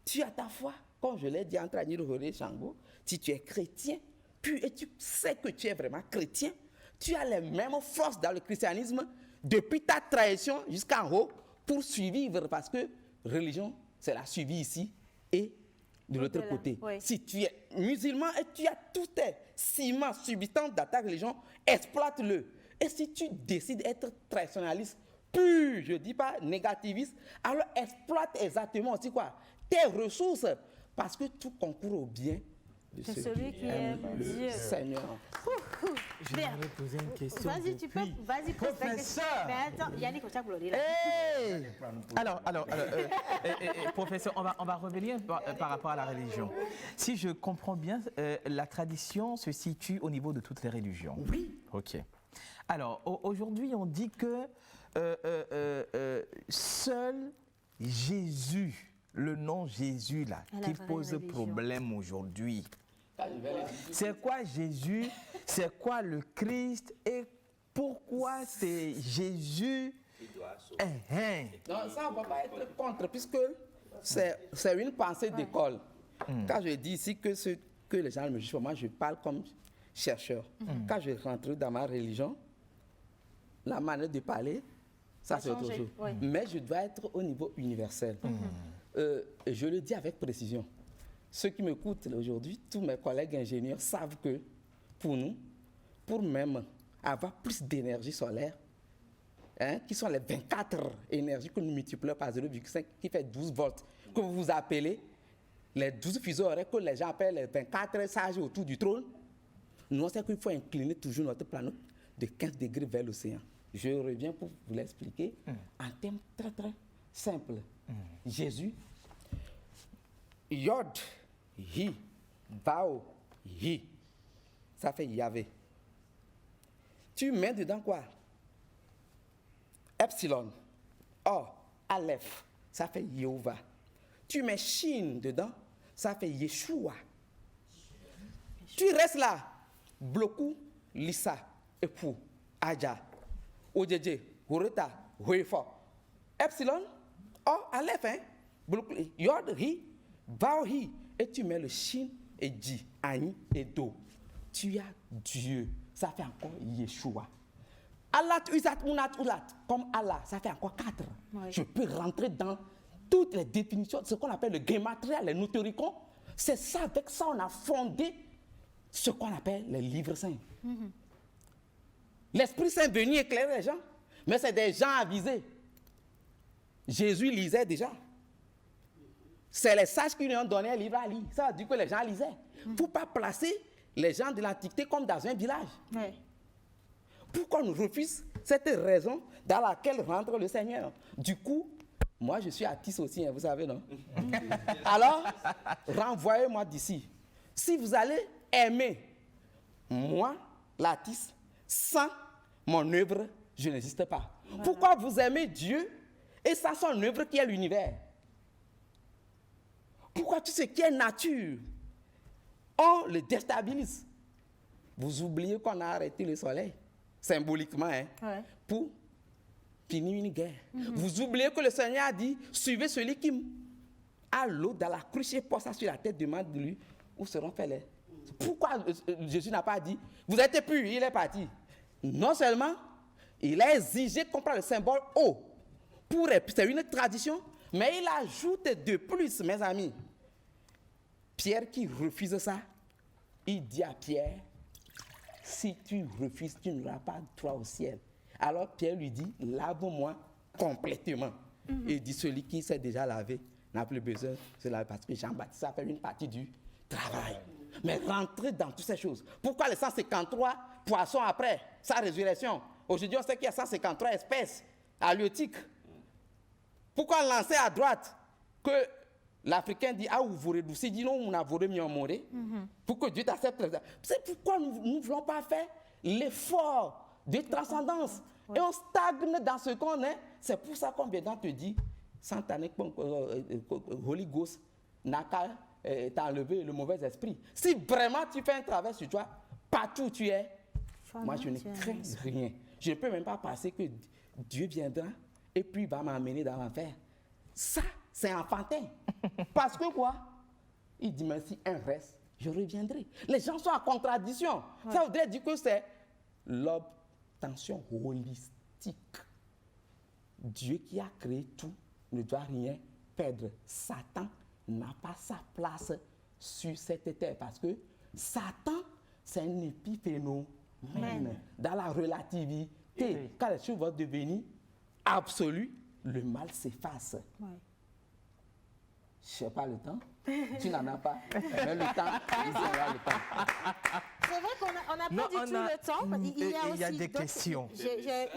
tu as ta foi, comme je l'ai dit entre Agnido Horé et Shango, si tu es chrétien, puis et tu sais que tu es vraiment chrétien, tu as les mêmes forces dans le christianisme depuis ta tradition jusqu'en haut pour survivre parce que religion, c'est la suivi ici et de l'autre côté. Si tu es musulman et tu as tous tes ciments subsistants dans ta religion, exploite-le. Et si tu décides d'être traditionnaliste pur, je ne dis pas négativiste, alors exploite exactement aussi quoi? Tes ressources, parce que tout concourt au bien de celui qui aime Dieu. Seigneur. Je voudrais poser une question. Vas-y, tu peux. Vas-y, pose ta question. Mais attends, Yannick, on t'a bloqué là. Alors, professeur, on va revenir par rapport à la religion. Si je comprends bien, la tradition se situe au niveau de toutes les religions. Oui. Ok. Alors, aujourd'hui, on dit que seul Jésus, le nom Jésus là, qui pose problème aujourd'hui. C'est quoi Jésus? C'est quoi le Christ? Et pourquoi c'est Jésus? Non, ça ne va pas être contre, puisque c'est une pensée d'école. Quand je dis ici que ce que les gens me jugent, moi je parle comme chercheur. Quand je rentre dans ma religion, la manière de parler, ça c'est autre chose. Oui. Mais je dois être au niveau universel. Je le dis avec précision. Ceux qui m'écoutent aujourd'hui, tous mes collègues ingénieurs savent que pour nous, pour même avoir plus d'énergie solaire, qui sont les 24 énergies que nous multiplions par 0,5, qui fait 12 volts, que vous appelez les 12 fuseaux horaires que les gens appellent les 24 sages autour du trône, nous, c'est qu'il faut incliner toujours notre planète de 15 degrés vers l'océan. Je reviens pour vous l'expliquer en termes très très simples. Jésus, Yod, Hi, Vao, Hi, ça fait Yahvé. Tu mets dedans quoi? Epsilon, Or, Aleph, ça fait Yehovah. Tu mets Shin dedans, ça fait Yeshua. Tu restes là, Bloku, Lissa, Epou, Aja, Ojeje, Horeta, Hoefo. Epsilon, Or, Aleph, Bloku, Yod, Hi, Vao, Hi. Et tu mets le Shin et Ji, Ani et Do. Tu as Dieu, ça fait encore Yeshua. Allah, Uzat, Unat, Ulat, comme Allah, ça fait encore 4. Oui. Je peux rentrer dans toutes les définitions, ce qu'on appelle le gematria, les notoricons. C'est ça, avec ça, on a fondé ce qu'on appelle les livres saints. L'Esprit Saint est venu éclairer les gens, mais c'est des gens avisés. Jésus lisait déjà. C'est les sages qui lui ont donné un livre à lire. Ça veut dire que les gens lisaient. Il ne faut pas placer les gens de l'Antiquité comme dans un village. Oui. Pourquoi on refuse cette raison dans laquelle rentre le Seigneur? Du coup, moi je suis artiste aussi, hein, vous savez, non? Alors, renvoyez-moi d'ici. Si vous allez aimer moi, l'artiste, sans mon œuvre, je n'existe pas. Voilà. Pourquoi vous aimez Dieu et sans son œuvre qui est l'univers? Pourquoi tout ce qui est nature, on le déstabilise? Vous oubliez qu'on a arrêté le soleil, symboliquement, pour finir une guerre. Vous oubliez que le Seigneur a dit, suivez celui qui a l'eau dans la cruche et pose ça sur la tête, demande de lui où seront faits les... Pourquoi Jésus n'a pas dit, vous êtes pur, il est parti? Non seulement, il a exigé qu'on prenne le symbole eau, c'est une tradition, mais il ajoute de plus, mes amis. Pierre qui refuse ça, il dit à Pierre, si tu refuses, tu n'auras pas droit au ciel. Alors Pierre lui dit, lave-moi complètement. Et il dit, celui qui s'est déjà lavé n'a plus besoin de se laver parce que Jean-Baptiste a fait une partie du travail. Mais rentrer dans toutes ces choses. Pourquoi les 153 poissons après sa résurrection? Aujourd'hui, on sait qu'il y a 153 espèces halieutiques. Pourquoi lancer à droite que l'Africain dit, ah, vous redoucez, dit non, on a volé mieux mourir. Pour que Dieu t'accepte. C'est pourquoi nous ne voulons pas faire l'effort de transcendance. Et on stagne dans ce qu'on est. C'est pour ça qu'on vient te dit, Santanique, Holy Ghost n'a qu'à t'enlever le mauvais esprit. Si vraiment tu fais un travail sur toi, partout où tu es, moi je ne crains rien. Je ne peux même pas penser que Dieu viendra et puis il va m'amener dans l'enfer. Ça, c'est enfantin. Parce que quoi? Il dit, mais si un reste, je reviendrai. Les gens sont en contradiction. Ça voudrait dire que c'est l'obtention holistique. Dieu qui a créé tout ne doit rien perdre. Satan n'a pas sa place sur cette terre parce que Satan, c'est un épiphénomène dans la relativité. Quand les choses vont devenir absolue, le mal s'efface. Ouais. Je n'ai pas le temps, tu n'en as pas, mais le temps, il aura le temps. C'est vrai qu'on n'a pas du tout le temps. Il y a des questions. J'ai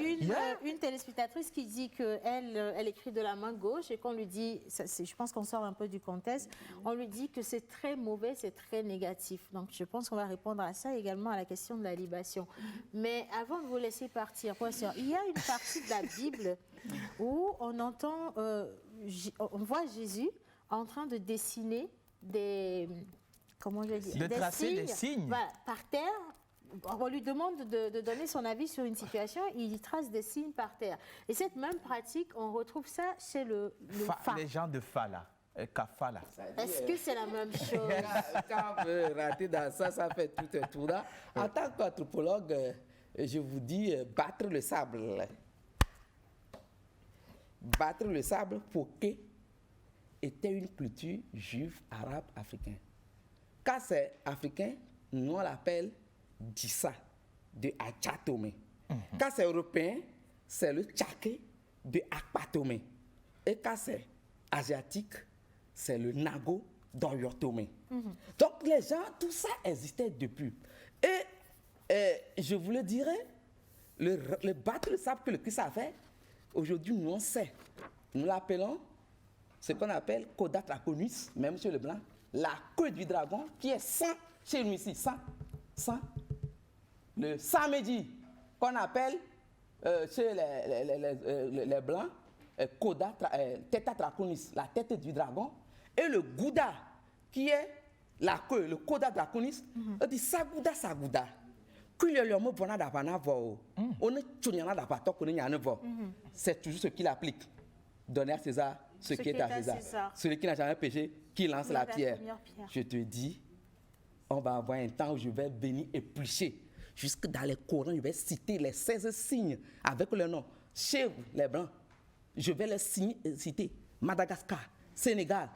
une téléspectatrice qui dit qu'elle écrit de la main gauche et qu'on lui dit, je pense qu'on sort un peu du contexte, on lui dit que c'est très mauvais, c'est très négatif. Donc je pense qu'on va répondre à ça également à la question de la libation. Mais avant de vous laisser partir, professeur, il y a une partie de la Bible où on entend, on voit Jésus en train de dessiner des... Comment je dis, de tracer des signes. Voilà, par terre. On lui demande de donner son avis sur une situation, il trace des signes par terre. Et cette même pratique, on retrouve ça chez le Fa. Les gens de Fa, là. Kafala. Est-ce que c'est la même chose? Quand on veut rater dans ça, ça fait tout un tour là. En tant qu'anthropologue, je vous dis battre le sable. Battre le sable, Poké était une culture juive, arabe, africaine. Quand c'est africain, nous on l'appelle Dissa, de Achatome. Quand c'est européen, c'est le Tchaké de Akpatome. Et quand c'est asiatique, c'est le Nago d'Oyotome. Donc les gens, tout ça existait depuis. Et je vous le dirais, le battre le sable que le Christ a fait, aujourd'hui nous on sait. Nous l'appelons ce qu'on appelle Coda Draconis, même chez le blanc, la queue du dragon qui est sang chez nous ici, sang. Le samedi qu'on appelle chez les blancs, Coda, Theta Draconis, la tête du dragon, et le Gouda qui est la queue, le Coda Draconis, on dit Sagouda. C'est toujours ce qu'il applique. Donner à César ce qui est à César. Celui qui n'a jamais péché, qui lance la pierre. Je te dis, on va avoir un temps où je vais venir éplucher. Jusque dans les Corans, je vais citer les 16 signes avec le nom. Chez les Blancs, je vais les citer. Madagascar, Sénégal,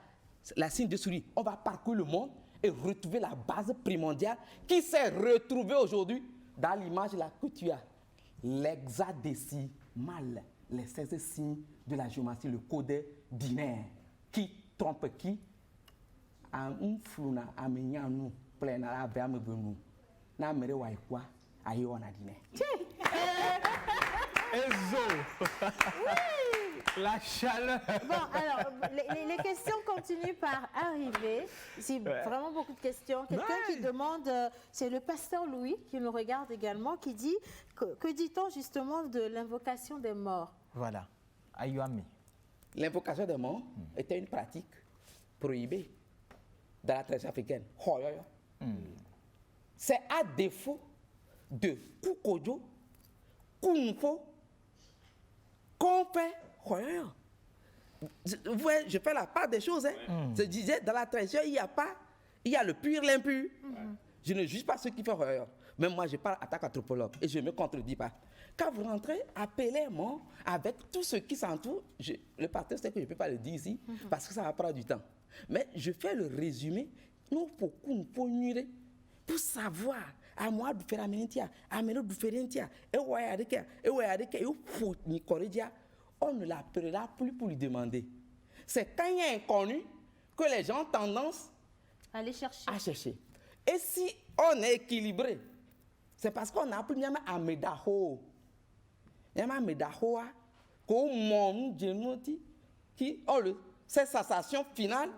la signe de souris. On va parcourir le monde et retrouver la base primordiale qui s'est retrouvée aujourd'hui dans l'image là que tu as. L'hexadécimal, les 16 signes de la géométrie, le code binaire. Qui trompe qui? Un flouna, un mignon, plein à la verme de nous. Na mere wa quoi? Aïe, on a dîné. La chaleur. Bon, alors, les questions continuent par arriver. C'est vraiment beaucoup de questions. Quelqu'un qui demande, c'est le pasteur Louis qui nous regarde également, qui dit, que dit-on justement de l'invocation des morts? Voilà, Ayuami. L'invocation des morts était une pratique prohibée dans la tradition africaine. C'est à défaut de Kukojo, Kunfo, qu'on fait. Je fais la part des choses. Je disais, dans la tradition, il y a le pur, l'impur. Je ne juge pas ceux qui font horreur. Mais moi, je parle en tant qu'anthropologue et je ne me contredis pas. Quand vous rentrez, appelez-moi avec tout ce qui s'entoure. Le partenaire, c'est que je ne peux pas le dire ici parce que ça va prendre du temps. Mais je fais le résumé. Nous, pour savoir, à moi de faire amenintia, à moi de faire intia, on ne l'appellera plus pour lui demander. C'est quand il y a un inconnu que les gens ont tendance à chercher. Et si on est équilibré, c'est parce qu'on a plus de Amedaho. Il y a Amedaho qui ont cette sensation finale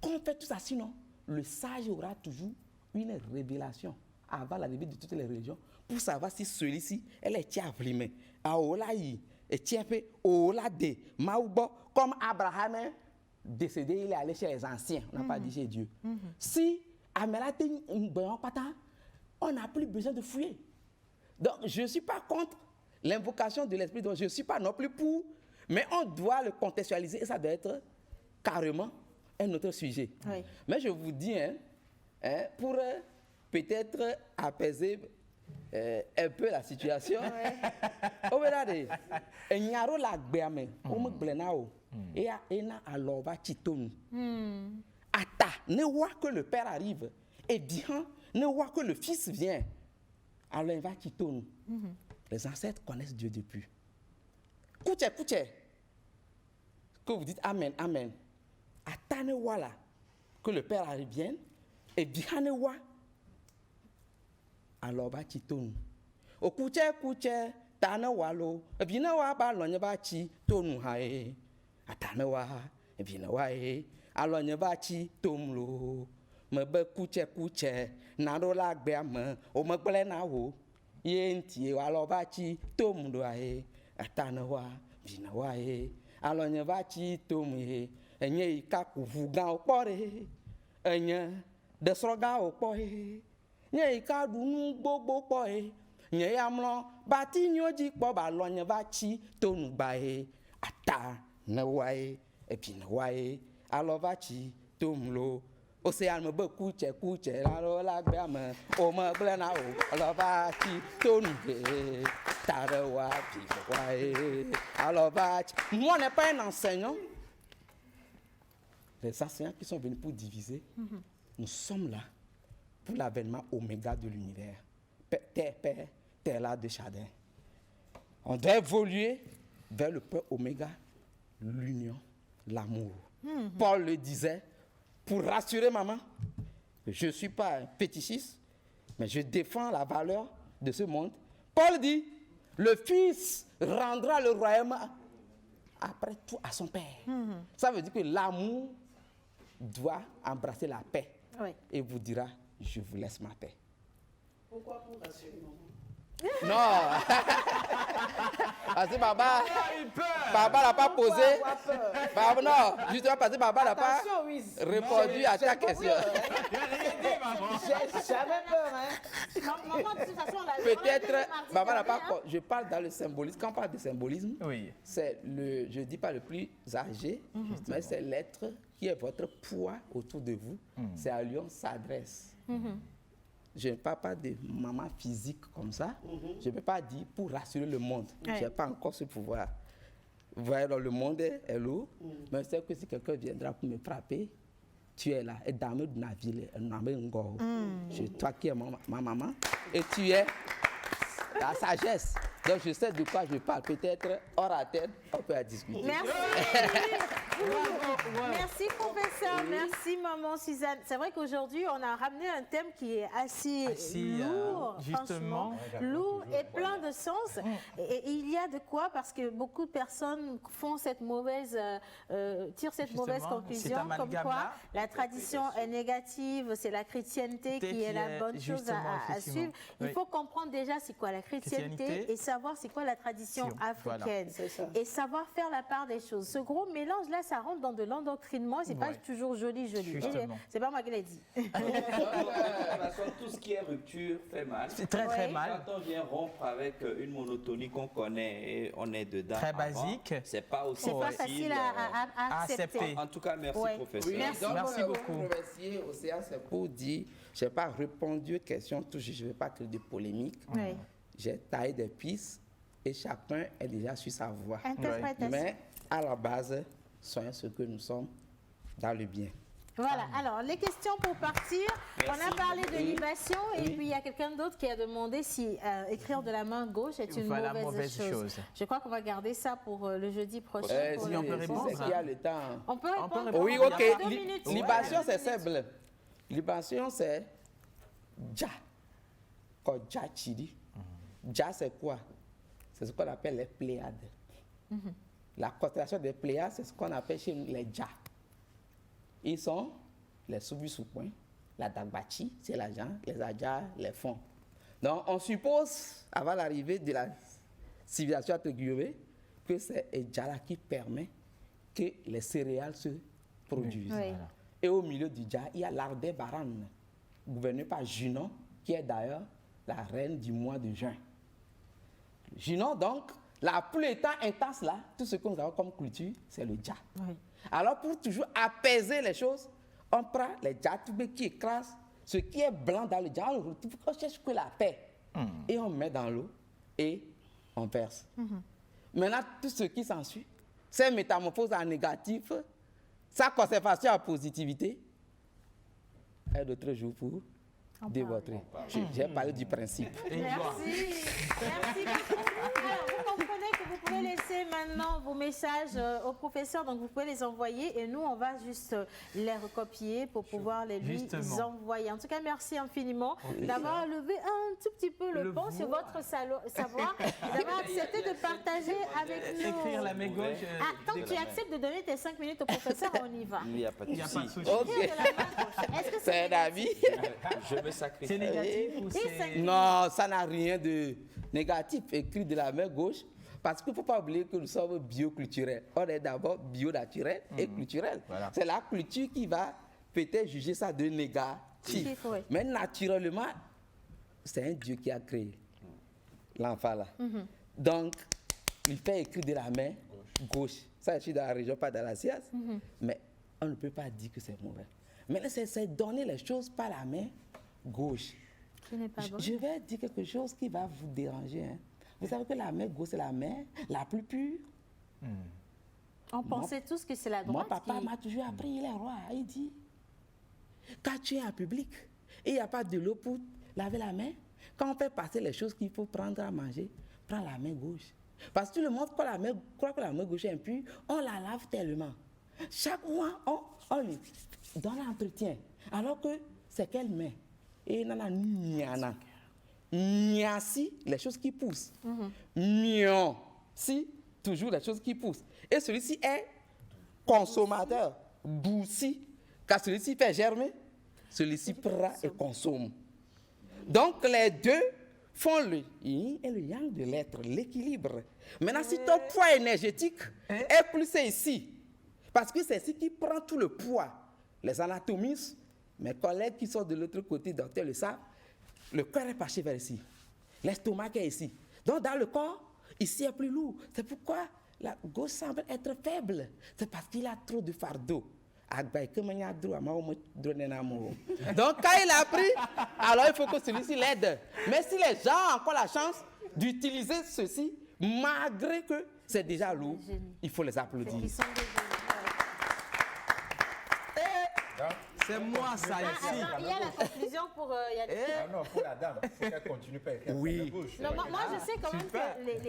qu'on fait tout ça. Sinon, le sage aura toujours une révélation avant la début de toutes les religions pour savoir si celui-ci, elle est tiavlimée. Aolaï. Et tiens, comme Abraham est décédé, il est allé chez les anciens, on n'a pas dit chez Dieu. Si on n'a plus besoin de fouiller. Donc, je ne suis pas contre l'invocation de l'Esprit, donc je ne suis pas non plus pour, mais on doit le contextualiser et ça doit être carrément un autre sujet. Oui. Mais je vous dis, pour peut-être apaiser un peu la situation. Regardez, Nyaro la gbeame, glenao, et ena alova chitonu. Ata, ne voit que le père arrive, et bien, ne voit que le fils vient. Alors il va chitonu. Les ancêtres connaissent Dieu depuis. Kouche, kouche. Que vous dites Amen, Amen. Atanewa là, que le Père revienne, et Bihanewa. Alors, bah, Titonu. Au kouche, kouche, Tanewa lo, et Binawa, bah, l'onyebachi, Tonu hae. Atanewa, et Binawa, alors l'onyebachi, Tomlo. Me be kouche, kouche, Nado la gbeame, o me blena wo. Yenti, alors bachi, Tomlo hae. Atanewa, Binawa, alors l'onyebachi, Tomhe. Enye ka kuvu gã okpɔre enye desrɔ̃ gã okpɔe nye ka ɖunu gbogbo kpɔe nye ya mlɔ bati nyo dzi kpɔ ba lɔ nye va tsi to nugbae ata ne wae ebi ne wae alɔ va tsi to mlo ose ame be kutse kutse la ɖo la gbea me o me gblẽ na o alɔ va tsi to nuge ta ɖe wa bi ne wae alɔ va tsi. Moi n'est pas un enseignant. Les enseignants qui sont venus pour diviser, nous sommes là pour l'avènement oméga de l'univers. Père, là de Chardin. On doit évoluer vers le point oméga, l'union, l'amour. Paul le disait, pour rassurer maman, je ne suis pas un fétichiste, mais je défends la valeur de ce monde. Paul dit, le Fils rendra le royaume après tout à son Père. Ça veut dire que l'amour doit embrasser la paix et vous dira, je vous laisse ma paix. Pourquoi pour rassurer maman? Non. Parce que Baba n'a pas posé. Baba, non, justement parce que Baba n'a pas répondu à ta question. J'avais peur, hein. Maman, de toute façon, Peut-être, Baba n'a pas. Je parle dans le symbolisme. Quand on parle de symbolisme, Oui. c'est le, je ne dis pas le plus âgé, mais c'est l'être qui est votre poids autour de vous. C'est à lui on s'adresse. Je ne parle pas de maman physique comme ça. Je ne peux pas dire pour rassurer le monde. Je n'ai pas encore ce pouvoir. Vous voyez, dans le monde est lourd. Mais c'est que si quelqu'un viendra pour me frapper, tu es là. Et dans le navire, c'est toi qui es ma maman. Et tu es la sagesse. Donc je sais de quoi je parle. Peut-être hors à tête, on peut en discuter. Merci. Merci professeur, merci maman Suzanne. C'est vrai qu'aujourd'hui on a ramené un thème qui est assez lourd, justement, lourd et plein de sens. Et il y a de quoi parce que beaucoup de personnes font cette mauvaise, tirent cette mauvaise conclusion comme quoi la tradition est négative, c'est la chrétienté qui est la bonne chose à suivre. Il faut comprendre déjà c'est quoi la chrétienté et savoir c'est quoi la tradition africaine et savoir faire la part des choses. Ce gros mélange là, ça rentre dans de l'endoctrinement, c'est pas toujours joli. C'est pas moi qui l'ai dit. De toute façon, tout ce qui est rupture fait mal. C'est très mal. Quand on vient rompre avec une monotonie qu'on connaît et on est dedans. Très basique. C'est pas aussi facile à accepter. En tout cas, merci professeur. Merci beaucoup. Remercier Océan, c'est pour dire, je n'ai pas répondu aux questions, je ne vais pas créer de polémique. J'ai taillé des pistes et chacun est déjà sur sa voie. Mais à la base, soyons ce que nous sommes dans le bien. Voilà, alors les questions pour partir. On a parlé de libation et puis il y a quelqu'un d'autre qui a demandé si écrire de la main gauche est une mauvaise chose. Je crois qu'on va garder ça pour le jeudi prochain. Si on peut répondre, c'est qu'il y a le temps. On peut répondre. Oui, ok. Libation, c'est simple. Libation, c'est Dja. Quand Dja Chidi. Dja, c'est quoi? C'est ce qu'on appelle les Pléiades. La constellation des Pléiades, c'est ce qu'on appelle chez nous les Dja. Ils sont les Soubisoupoint, la Dagbachi, c'est l'argent, les Adja, les fonds. Donc, on suppose, avant l'arrivée de la civilisation attribuée, que c'est Dja qui permet que les céréales se produisent. Et au milieu du Dja, il y a l'Ardé Baran, gouvernée par Junon, qui est d'ailleurs la reine du mois de juin. Junon, donc, la pluie étant intense là, tout ce que nous avons comme culture, c'est le Dja. Alors, pour toujours apaiser les choses, on prend les Djatoubé qui écrasent ce qui est blanc dans le Dja, on le retrouve, on cherche que la paix. Et on met dans l'eau et on verse. Maintenant, tout ce qui s'ensuit, ces métamorphoses en négatif, sa conservation en positivité, est d'autres jours pour dévoter. J'ai parlé du principe. Merci. Merci. Alors, vous comprenez que vous pouvez laisser maintenant vos messages au professeur, donc vous pouvez les envoyer et nous, on va juste les recopier pour pouvoir les lui envoyer. En tout cas, merci infiniment d'avoir levé un tout petit peu le pont sur votre savoir et d'avoir accepté de partager avec nous. Écrire la main gauche. Tant que tu acceptes de donner tes 5 minutes au professeur, on y va. Il n'y a pas de souci. Est-ce que C'est un avis. Je me sacrifie. C'est négatif ou c'est... Non, ça n'a rien de négatif. Écrit de la main gauche. Parce qu'il ne faut pas oublier que nous sommes bioculturels. On est d'abord bio-naturel et culturel. Voilà. C'est la culture qui va peut-être juger ça de négatif. Oui. Mais naturellement, c'est un Dieu qui a créé l'enfant là. Donc, il fait écrire de la main gauche. Ça, je suis dans la région, pas dans la science. Mais on ne peut pas dire que c'est mauvais. Maintenant, c'est donner les choses par la main gauche. Ce n'est pas bon. Je vais dire quelque chose qui va vous déranger. Hein. Vous savez que la main gauche, c'est la main la plus pure. On pensait tous que c'est la Mon droite papa m'a toujours appris, il est roi. Il dit, quand tu es en public et il n'y a pas de l'eau pour laver la main, quand on fait passer les choses qu'il faut prendre à manger, prends la main gauche. Parce que tout le monde croit que la main gauche est impure, on la lave tellement. Chaque mois, on lui donne l'entretien. Alors que c'est quelle main? Et nana niana. Niasi, les choses qui poussent. Mion, si, toujours les choses qui poussent. Et celui-ci est consommateur. Boussi, car celui-ci fait germer, celui-ci prend et consomme. Donc les deux font le yin et le yang de l'être, l'équilibre. Maintenant, si ton poids énergétique est plus ici, parce que c'est ici qui prend tout le poids, les anatomistes, mes collègues qui sont de l'autre côté, docteurs le savent, le cœur est penché vers ici, l'estomac est ici. Donc dans le corps, ici est plus lourd. C'est pourquoi la gauche semble être faible. C'est parce qu'il a trop de fardeau. Donc quand il a pris, alors il faut que celui-ci l'aide. Mais si les gens ont encore la chance d'utiliser ceci, malgré que c'est déjà lourd, il faut les applaudir. C'est moi ça ici. Il y a la conclusion pour Yannick. Non, pour la dame, il faut qu'elle continue par écrire Oui. la main gauche. Non, moi, je sais quand même que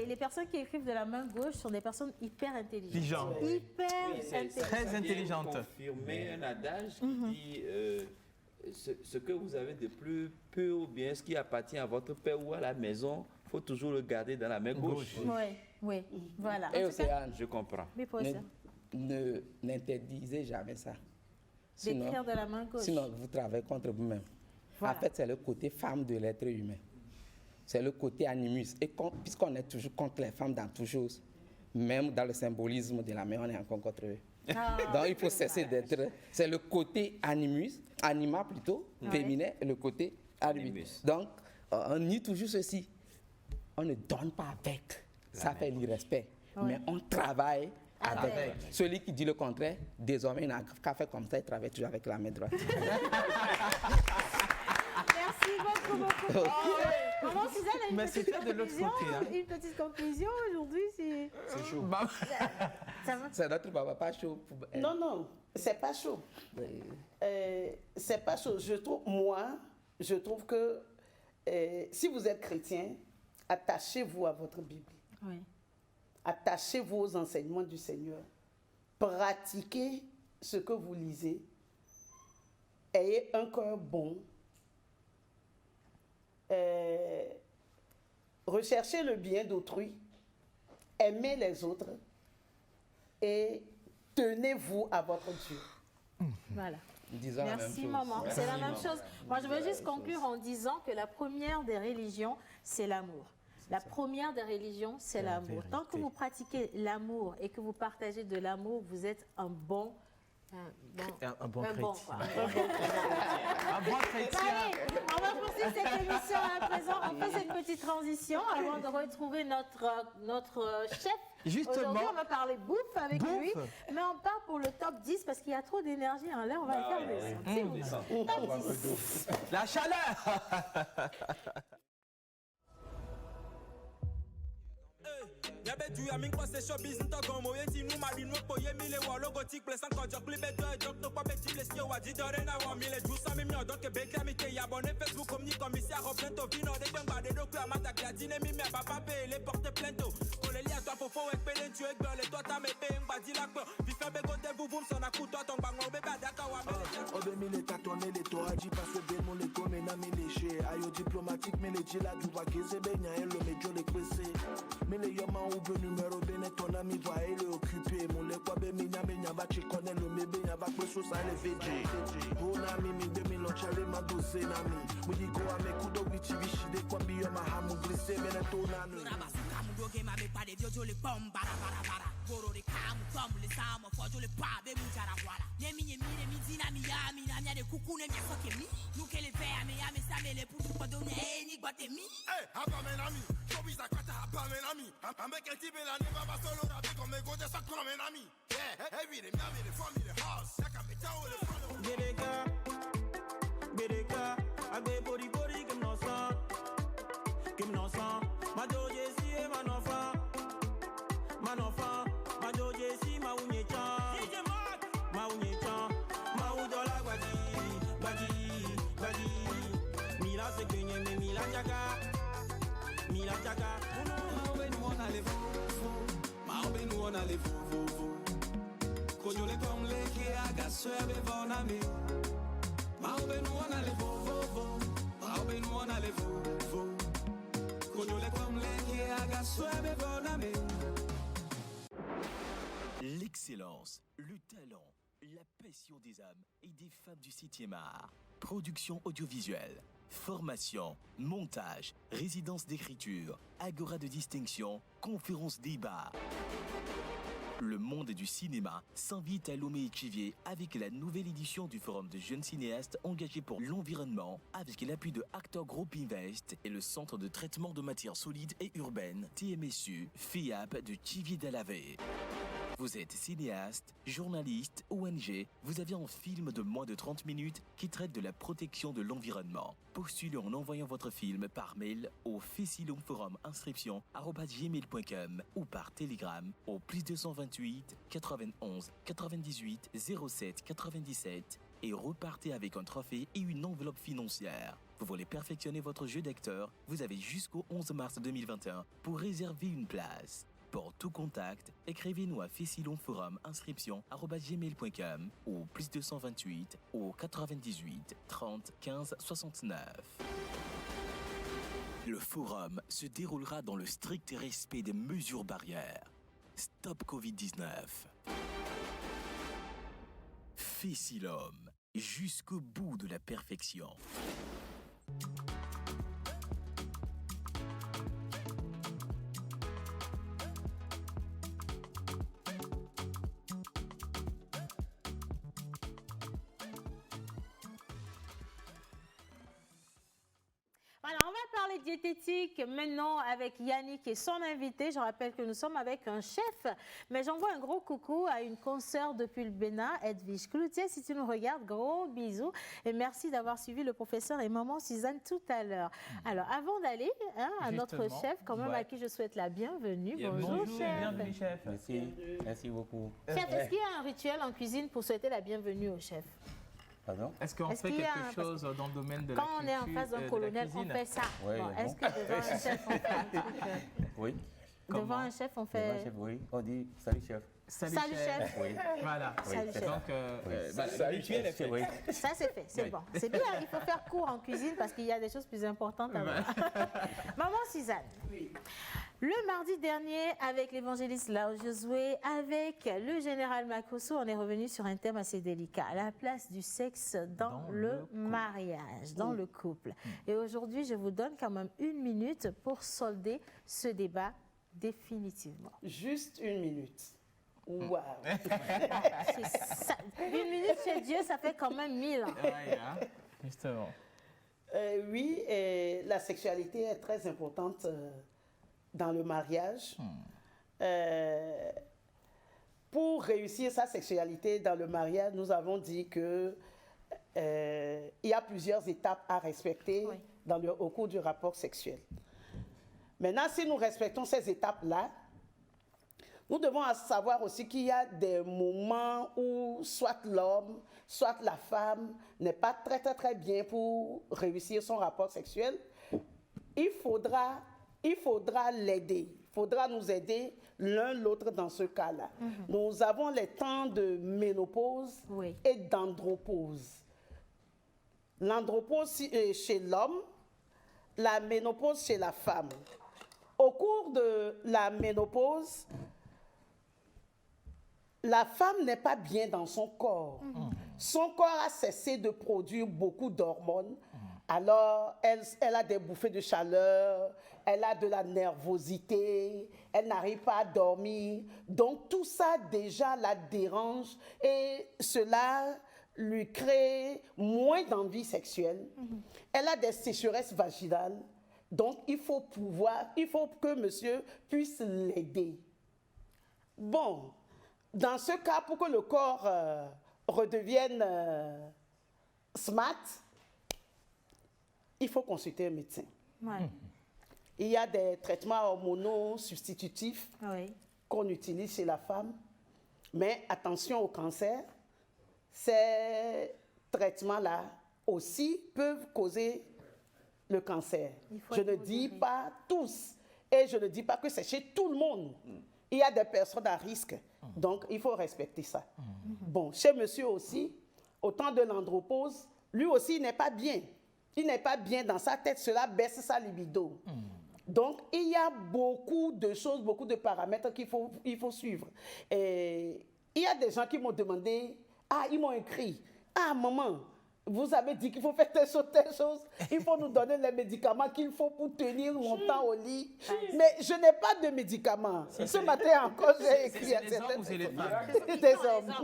les personnes qui écrivent de la main gauche sont des personnes hyper intelligentes. Intelligentes. Hyper intelligentes. Très intelligente. Confirmer un adage qui dit ce que vous avez de plus pur ou bien ce qui appartient à votre père ou à la maison, il faut toujours le garder dans la main gauche. Oui, voilà. Et En tout cas, Océane, Je comprends. oui, pour ça. n'interdisez jamais ça. D'écrire de la main gauche. Sinon, vous travaillez contre vous-même. Voilà. En fait, c'est le côté femme de l'être humain. C'est le côté animus. Et puisqu'on est toujours contre les femmes dans toutes choses, même dans le symbolisme de la main, on est encore contre eux. Donc, il faut cesser d'être... C'est le côté animus, anima plutôt, féminin, et le côté animus. Donc, on nie toujours ceci. On ne donne pas avec. Ça fait l'irrespect. Mais on travaille avec. Celui qui dit le contraire, désormais, il n'a qu'à faire comme ça, il travaille toujours avec la main droite. Merci beaucoup. Maman Suzanne a une Mais petite c'était de l'autre conclusion. côté, hein. Une petite conclusion aujourd'hui, c'est chaud. ça va. C'est notre papa pas chaud. Non, c'est pas chaud. C'est pas chaud. Je trouve que si vous êtes chrétien, attachez-vous à votre Bible. Oui. Attachez-vous aux enseignements du Seigneur. Pratiquez ce que vous lisez. Ayez un cœur bon. Recherchez le bien d'autrui. Aimez les autres. Et tenez-vous à votre Dieu. Voilà. Disons la même Merci chose. maman, c'est la même chose. Moi je veux juste conclure en disant que la première des religions, c'est l'amour. La première des religions, c'est l'amour. Tant que vous pratiquez l'amour et que vous partagez de l'amour, vous êtes un bon chrétien. Un bon chrétien. Allez, on va poursuivre cette émission à présent. On fait cette petite transition avant de retrouver notre chef. Justement. Aujourd'hui, on va parler bouffe avec lui, mais on part pour le top 10 parce qu'il y a trop d'énergie en l'air. On va le faire descendre. Top 10. La chaleur. Yabe du yamin kwa se showbiz nto gomo yeti nu mari no poye mile wa logotique place encore job libe do job no kwa beti les yo wa di dore na wa mile du sa mi mi odon ke beke mi te abonné Facebook comme ni commissaire au plainte vino de ben bade do kwa mata gradine mi me papa paye les porte plainte ko le li a toi fofo ek pele tu ek bole toi ta me pe ngba di la peur vi fe be go de vous vous son aku toi ton bango be ba daka wa me obe mi le tatone le to aji passe be mon le to me na mi le che ayo diplomatique me le di la du wa keze be nya e lo me jo le kwese me le yo ma ube numéro be ne ton ami va e le occupé mon le kwa be mi nya va chi connaît le me be nya va kweso sa le veje ho na mi mi be mi lo chale ma dose na mi we di go ame kudo wichi bishi de kwa bi yo ma hamu glisse me ne to na mi Doge ma be pa de viojo le pom bara bara bara Goro de kamu comme les amo fojo le pa be mu jara wala Nemi mi dina mi ya mi na mia de kuku ne mia soke mi Nou ke le fe ame ya me sa me le putu pa donne ni gbate mi Eh hapa me na mi Shobi za kwata hapa me na mi Ame ke tibe la neva ba solo na be comme go de sa kwa me na mi Yeah hey we de mi de family de house Saka me tawo le fano Bereka agbe body body kem no san ma doje si e man enfant ma doje si ma unye chan ma unye chan ma u dola gbadi mila se kenye me mila chaka ma ube nu ona le fo konyo le tom le ke aga swebe vonami ma ube nu ona le fo ma ube nu ona le fo L'excellence, le talent, la passion des hommes et des femmes du 7e art. Production audiovisuelle, formation, montage, résidence d'écriture, agora de distinction, conférence débat. Le monde du cinéma s'invite à Lomé-Échivier avec la nouvelle édition du Forum de jeunes cinéastes engagés pour l'environnement avec l'appui de Actor Group Invest et le Centre de traitement de matières solides et urbaines TMSU FIAP de Thiviers-Dalavé. Vous êtes cinéaste, journaliste, ONG, vous avez un film de moins de 30 minutes qui traite de la protection de l'environnement. Postulez en envoyant votre film par mail au fessilumforuminscription@gmail.com ou par télégramme au +228 91 98 07 97 et repartez avec un trophée et une enveloppe financière. Vous voulez perfectionner votre jeu d'acteur, vous avez jusqu'au 11 mars 2021 pour réserver une place. Pour tout contact, écrivez-nous à fessilumforuminscription@gmail.com ou +228 au 98 30 15 69. Le forum se déroulera dans le strict respect des mesures barrières. Stop Covid-19. Fessilum, jusqu'au bout de la perfection. Voilà, on va parler diététique maintenant avec Yannick et son invité. Je rappelle que nous sommes avec un chef, mais j'envoie un gros coucou à une consoeur depuis le Bénin, Edwige Cloutier. Si tu nous regardes, gros bisous et merci d'avoir suivi le professeur et maman Suzanne tout à l'heure. Alors, avant d'aller à notre chef, quand même à qui je souhaite la bienvenue. Bonjour, chef. Bienvenue, chef. Merci beaucoup. Chef, est-ce qu'il y a un rituel en cuisine pour souhaiter la bienvenue au chef? Pardon? Est-ce qu'on fait quelque chose dans le domaine de la cuisine? Quand on est en face d'un colonel, on fait ça. Oui, bon, est-ce que devant un chef, on fait un truc Oui. Devant un chef, on fait... Devant un chef, oui. On dit « Salut, chef ». Salut, chef. Oui. Voilà. Salut, chef. Donc, le rituel est fait. Oui. Ça, c'est fait. C'est bon. C'est bien. Il faut faire court en cuisine parce qu'il y a des choses plus importantes à voir. Maman Suzanne. Oui. Le mardi dernier, avec l'évangéliste Lao Josué, avec le général Makosso, on est revenu sur un thème assez délicat, la place du sexe dans le mariage, dans le couple. Et aujourd'hui, je vous donne quand même 1 minute pour solder ce débat définitivement. Juste 1 minute. Wow. 1 minute chez Dieu, ça fait quand même 1000 ans. Ouais, hein? Justement. Oui, la sexualité est très importante dans le mariage. Pour réussir sa sexualité dans le mariage, nous avons dit que il y a plusieurs étapes à respecter au cours du rapport sexuel. Maintenant, si nous respectons ces étapes-là, Nous devons savoir aussi qu'il y a des moments où soit l'homme, soit la femme n'est pas très, très, très bien pour réussir son rapport sexuel. Il faudra l'aider. Il faudra nous aider l'un l'autre dans ce cas-là. Nous avons les temps de ménopause et d'andropause. L'andropause chez l'homme, la ménopause chez la femme. Au cours de la ménopause, la femme n'est pas bien dans son corps. Son corps a cessé de produire beaucoup d'hormones. Alors, elle a des bouffées de chaleur, elle a de la nervosité, elle n'arrive pas à dormir. Donc, tout ça déjà la dérange et cela lui crée moins d'envie sexuelle. Elle a des sécheresses vaginales. Donc, il faut que monsieur puisse l'aider. Bon, dans ce cas, pour que le corps redevienne smart, il faut consulter un médecin. Il y a des traitements hormonaux substitutifs qu'on utilise chez la femme. Mais attention au cancer, ces traitements-là aussi peuvent causer le cancer. Je ne dis pas tous, et je ne dis pas que c'est chez tout le monde. Il y a des personnes à risque, donc il faut respecter ça. Bon, chez monsieur aussi, au temps de l'andropause, lui aussi il n'est pas bien. Il n'est pas bien dans sa tête, cela baisse sa libido. Donc, il y a beaucoup de choses, beaucoup de paramètres qu'il faut suivre. Et il y a des gens qui m'ont demandé, ils m'ont écrit, maman, vous avez dit qu'il faut faire telle chose, il faut nous donner les médicaments qu'il faut pour tenir longtemps au lit. Mais je n'ai pas de médicaments. Ce matin encore, j'ai écrit à certaines des hommes.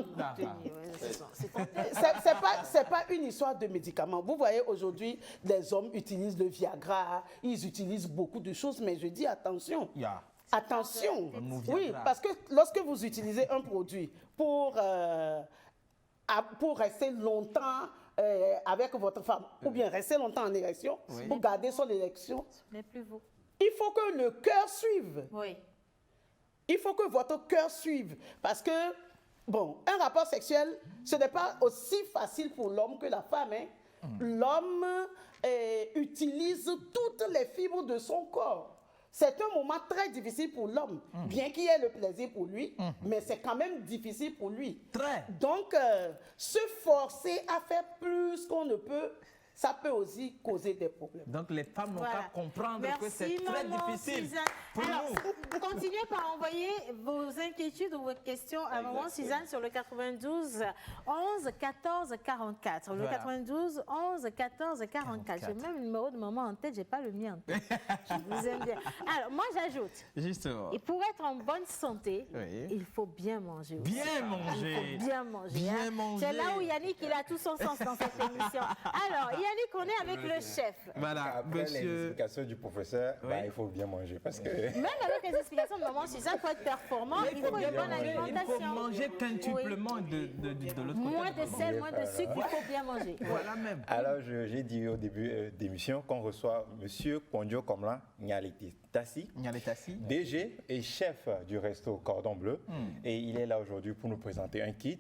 C'est pas une histoire de médicaments. Vous voyez, aujourd'hui, les hommes utilisent le Viagra, ils utilisent beaucoup de choses, mais je dis attention. Attention. Oui, parce que lorsque vous utilisez un produit pour rester longtemps avec votre femme, ou bien rester longtemps en érection, pour garder son érection, mais plus vous. Il faut que le cœur suive. Il faut que votre cœur suive. Parce que, bon, un rapport sexuel, ce n'est pas aussi facile pour l'homme que la femme. L'homme utilise toutes les fibres de son corps. C'est un moment très difficile pour l'homme, bien qu'il ait le plaisir pour lui, mais c'est quand même difficile pour lui. Donc, se forcer à faire plus qu'on ne peut, ça peut aussi causer des problèmes. Donc, les femmes n'ont qu'à comprendre que c'est très difficile pour nous. Continuez par envoyer vos inquiétudes ou vos questions à maman Suzanne sur le 92 11 14 44. Le 92 11 14 44. J'ai même le numéro de maman en tête, j'ai pas le mien en tête. Je vous aime bien. Alors, moi, j'ajoute. Justement. Et pour être en bonne santé, il faut bien manger aussi. Bien manger. Il faut bien manger. Bien manger. C'est là où Yannick, il a tout son sens dans cette émission. Alors, Yannick, on est avec le chef. Voilà, après les explications du professeur, il faut bien manger parce que... Même avec les explications de maman Suzanne, il faut être performant, il faut une bonne alimentation. Il faut manger quintuplement de l'autre côté. Moins de sel, moins de sucre, il faut bien manger. Voilà même. Alors, j'ai dit au début d'émission qu'on reçoit M. Kondjo Komlan Nyaletassi, DG et chef du resto Cordon Bleu. Et il est là aujourd'hui pour nous présenter un kit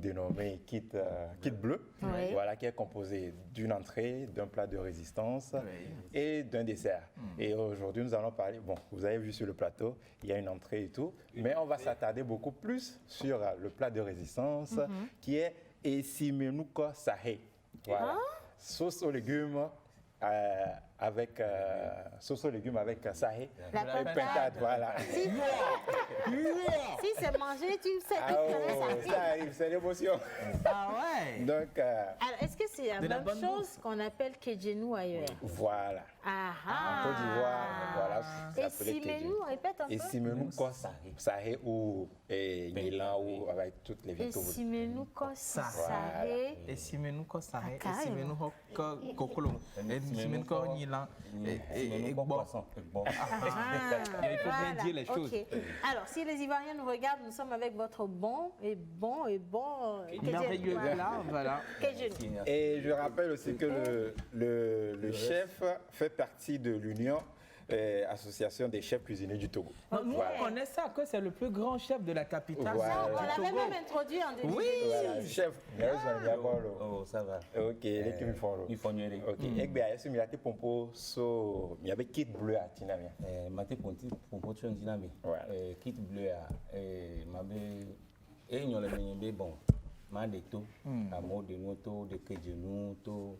dénommé kit bleu, voilà, qui est composé d'une entrée, d'un plat de résistance et d'un dessert. Et aujourd'hui, nous allons parler, vous avez vu sur le plateau, il y a une entrée et tout, mais on va s'attarder beaucoup plus sur le plat de résistance qui est Esimenuko Sahe. Voilà. Sauce aux légumes avec Sahe et pintade, voilà. Si c'est mangé, tu sais. Ça arrive, c'est l'émotion. Donc, alors, est-ce que c'est la même chose qu'on appelle Kedjenou ailleurs? Voilà. En Côte d'Ivoire, voilà. Et Simenou, répète un peu. Et Simenou Sahe ou Milan ou avec toutes les villes que vous... Et Simenou Sahe. Et Simenou Sahe. Et Simenou Kokolo. Et Simenou Nilan. Et bon. Il faut bien dire les choses. Alors, si les Ivoiriens nous regardent, nous sommes avec votre merveilleux là, voilà. Et je rappelle aussi que le chef fait partie de l'Union association des chefs cuisiniers du Togo. Nous, on connaît ça, que c'est le plus grand chef de la capitale. Voilà. On l'avait même introduit en 2010. Oui, voilà, chef. Oh, ça va. Ok, les qui me font. Il faut nier. Ok, et bien, est-ce que tu pompo so, il y avait kit bleu à Tinamia. Maté ponti pompo tu en dinami. Kit bleu à mabe et nyole menyebe bon. Mandeto, amo de noto de kejenu to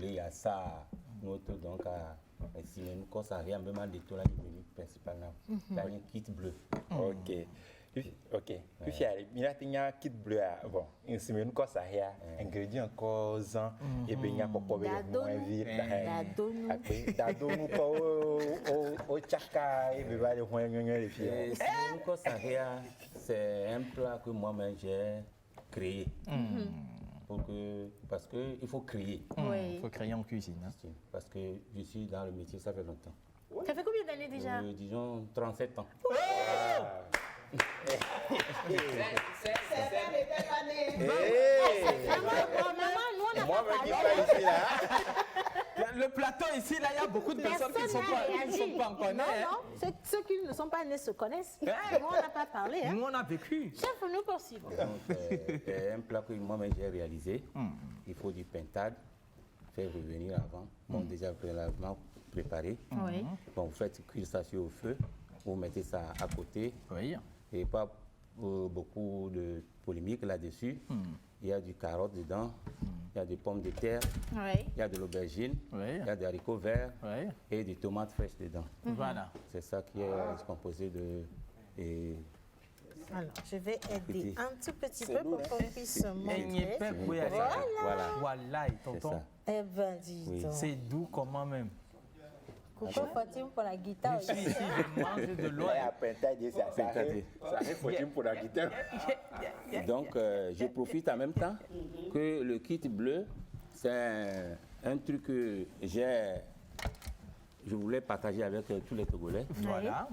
le ya sa noto donc à si nous quand ça rien même mandeto la menu principal là. Là kit bleu. Ok. Ok. Puis il y a kit bleu à bon, une semaine quand ça rien ingrédients encore zan et ben il y a pas moins vite. Dadonu au chaka et ben les moins les filles. Si nous quand ça rien c'est un plat que moi-même j'ai créer. Parce qu'il faut créer. Il faut créer en cuisine. Hein. Parce que je suis dans le métier, ça fait longtemps. Ça fait combien d'années déjà? Disons 37 ans. Le plateau ici, là, il y a beaucoup de personnes qui ne sont pas encore nées. Non, ceux qui ne sont pas nés se connaissent. Nous, on n'a pas parlé. Nous, on a vécu. Chef, nous poursuivons. Un plat que moi-même j'ai réalisé, il faut du pintade, faire revenir avant. Bon, déjà préalablement préparé. Oui. Bon, vous faites cuire ça sur le feu, vous mettez ça à côté. Oui. Et pas beaucoup de polémique là-dessus. Il y a du carotte dedans, il y a des pommes de terre, il y a de l'aubergine, il y a des haricots verts et des tomates fraîches dedans. Voilà. C'est ça qui est composé de... Alors, je vais aider un tout petit peu pour qu'on puisse montrer. Voilà, tonton. Eh ben, dis donc. C'est doux comment même. Coucou Fatim pour la guitare. Je suis ici, je mange de loin. Ça Fatim pour la guitare. Donc, je profite en même temps que le kit bleu, c'est un truc que je voulais partager avec tous les Togolais. Voilà.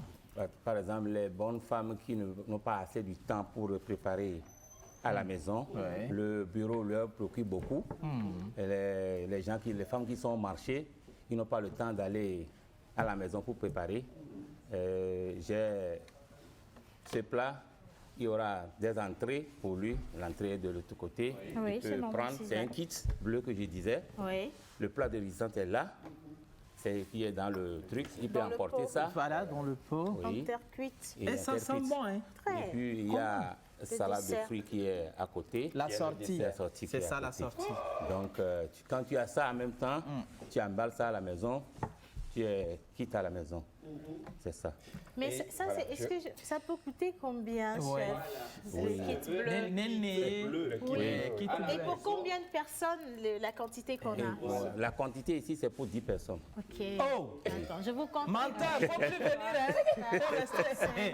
Par exemple, les bonnes femmes qui n'ont pas assez du temps pour préparer à la maison, le bureau leur préoccupe beaucoup. Et les femmes qui sont au marché, ils n'ont pas le temps d'aller à la maison pour préparer. J'ai ce plat, il y aura des entrées pour lui. L'entrée est de l'autre côté. Oui, il peut prendre, c'est un kit bleu que je disais. Oui. Le plat de résistance est là. C'est qui est dans le truc. Il peut emporter ça. Voilà, dans le pot. En terre cuite. Et ça sent bon, hein? Et puis il y a salade de fruits qui est à côté. La sortie. C'est ça la sortie. Donc quand tu as ça en même temps, tu emballes ça à la maison, tu es quitte à la maison. C'est ça. Mais ça, est-ce que ça peut coûter combien, chef? Le kit bleu. Et pour combien de personnes la quantité qu'on a? La quantité ici, c'est pour 10 personnes. Ok. Oh! Attends, je vous compte. Menteur, faut plus venir, hein? Faut rester.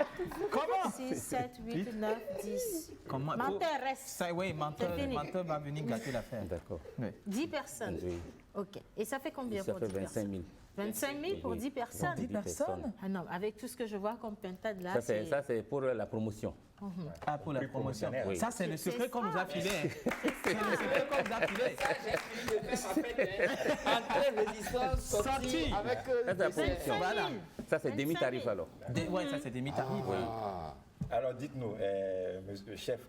Comment? 6, 7, 8, 9, 10. Comment? Menteur reste. Ça, oui, menteur va venir gâter l'affaire. D'accord. 10 personnes. Oui. Ok. Et ça fait combien ça pour fait 10 25 000. 25 000 pour 10 personnes? 10 personnes? Ah non, avec tout ce que je vois comme pintade là, ça, c'est pour la promotion. Ah, pour la promotion. Oui. Ça, c'est le secret qu'on nous a filé. C'est le secret qu'on nous a filé. Entrée, résistance, sortie. Ça, c'est la promotion. Voilà. Ça, c'est demi-tarif alors. Oui, ça, c'est demi-tarif. Alors dites-nous, monsieur chef,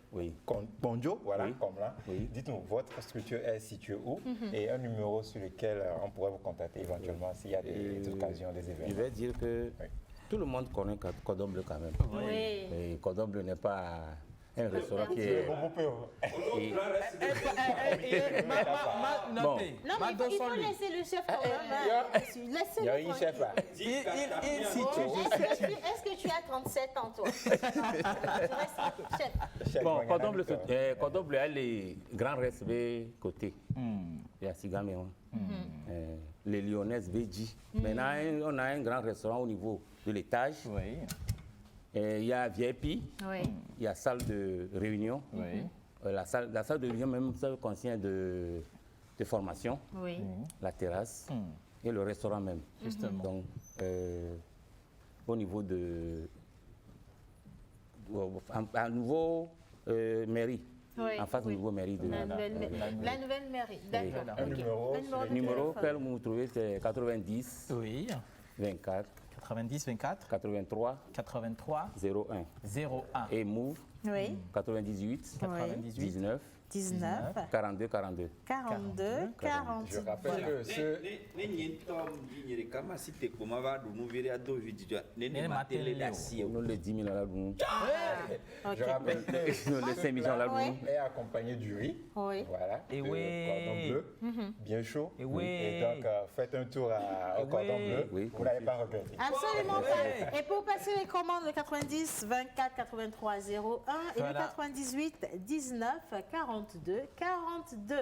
Bonjo, voilà, comme là, dites-nous, votre structure est située où et un numéro sur lequel on pourrait vous contacter éventuellement s'il y a des occasions, des événements. Je vais dire que tout le monde connaît Cordon Bleu quand même. Oui. Et Cordon Bleu n'est pas un restaurant qui est... Non, mais il faut laisser le chef quand même. Il y a une chef là. Il situe. Est-ce que tu as 37 ans, toi? Chef. Bon, Cordon Bleu a les grands respects côté. Il y a Sigaméon, les Lyonnaises Béji. Maintenant, on a un grand restaurant au niveau de l'étage. Oui. Il y a VIP, il y a salle de réunion. La salle de réunion même ça contient de formation, la terrasse et le restaurant même. Justement. Donc, au niveau de... à nouveau mairie. En face du nouveau mairie de... La nouvelle mairie, d'accord. Un numéro. Le numéro que vous trouvez, c'est 90 24 90 24 83 01. Et Move. Oui. 98 19 42 42. Je rappelle que ce... Je rappelle que les 5 millions là est accompagné du riz. Oui. Voilà. Et de cordon bleu, bien chaud. Et oui. Et donc, faites un tour au cordon bleu. Oui. Vous n'allez pas regretter. Absolument pas. Et pour passer les commandes, le 90 24 83 01 et le 98 19 42 42.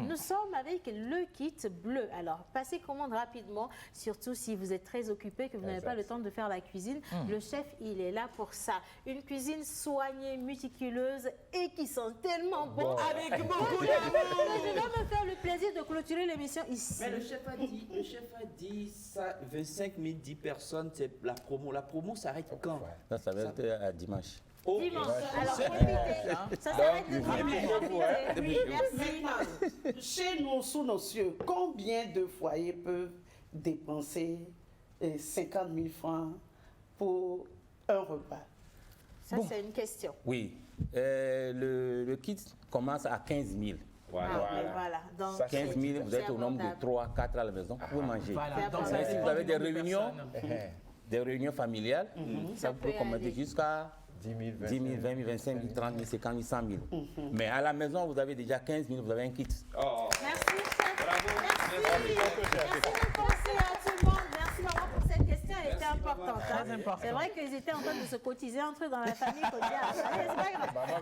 Nous sommes avec le kit bleu. Alors, passez commande rapidement, surtout si vous êtes très occupé, que vous n'avez pas le temps de faire la cuisine. Le chef, il est là pour ça. Une cuisine soignée, méticuleuse et qui sent tellement bon. Avec beaucoup d'amour. Je vais me faire le plaisir de clôturer l'émission ici. Mais le chef a dit ça, 25 000, 10 personnes, c'est la promo. La promo s'arrête quand? Ça va être à dimanche. Dimanche. Alors, profitez. Ça s'arrête le dimanche. Oui, merci. Chez nous, sous nos cieux, combien de foyers peuvent dépenser 50 000 francs pour un repas? Ça, c'est une question. Oui. Le kit commence à 15 000. Voilà. Donc, 15 000, vous êtes au nombre de 3, 4 à la maison, vous pouvez manger. Voilà. Donc, Mais si vous avez des réunions familiales, ça vous pouvez commander jusqu'à 10 000, 20 000, 25 000, 30 000, 50 000, 100 000. Mais à la maison, vous avez déjà 15 000, vous avez un kit. Merci, chef. Merci. Merci de penser à tout le monde. Merci, maman, pour cette question. Elle était importante. C'est vrai qu'ils étaient en train de se cotiser entre eux dans la famille. C'est pas grave.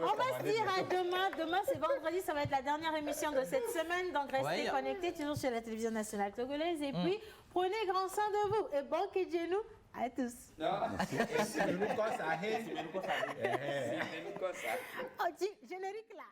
On va se dire à demain. Demain, c'est vendredi. Ça va être la dernière émission de cette semaine. Donc, restez connectés toujours sur la télévision nationale togolaise. Et puis, prenez grand soin de vous. Et bon nous à tous. Oh, générique là.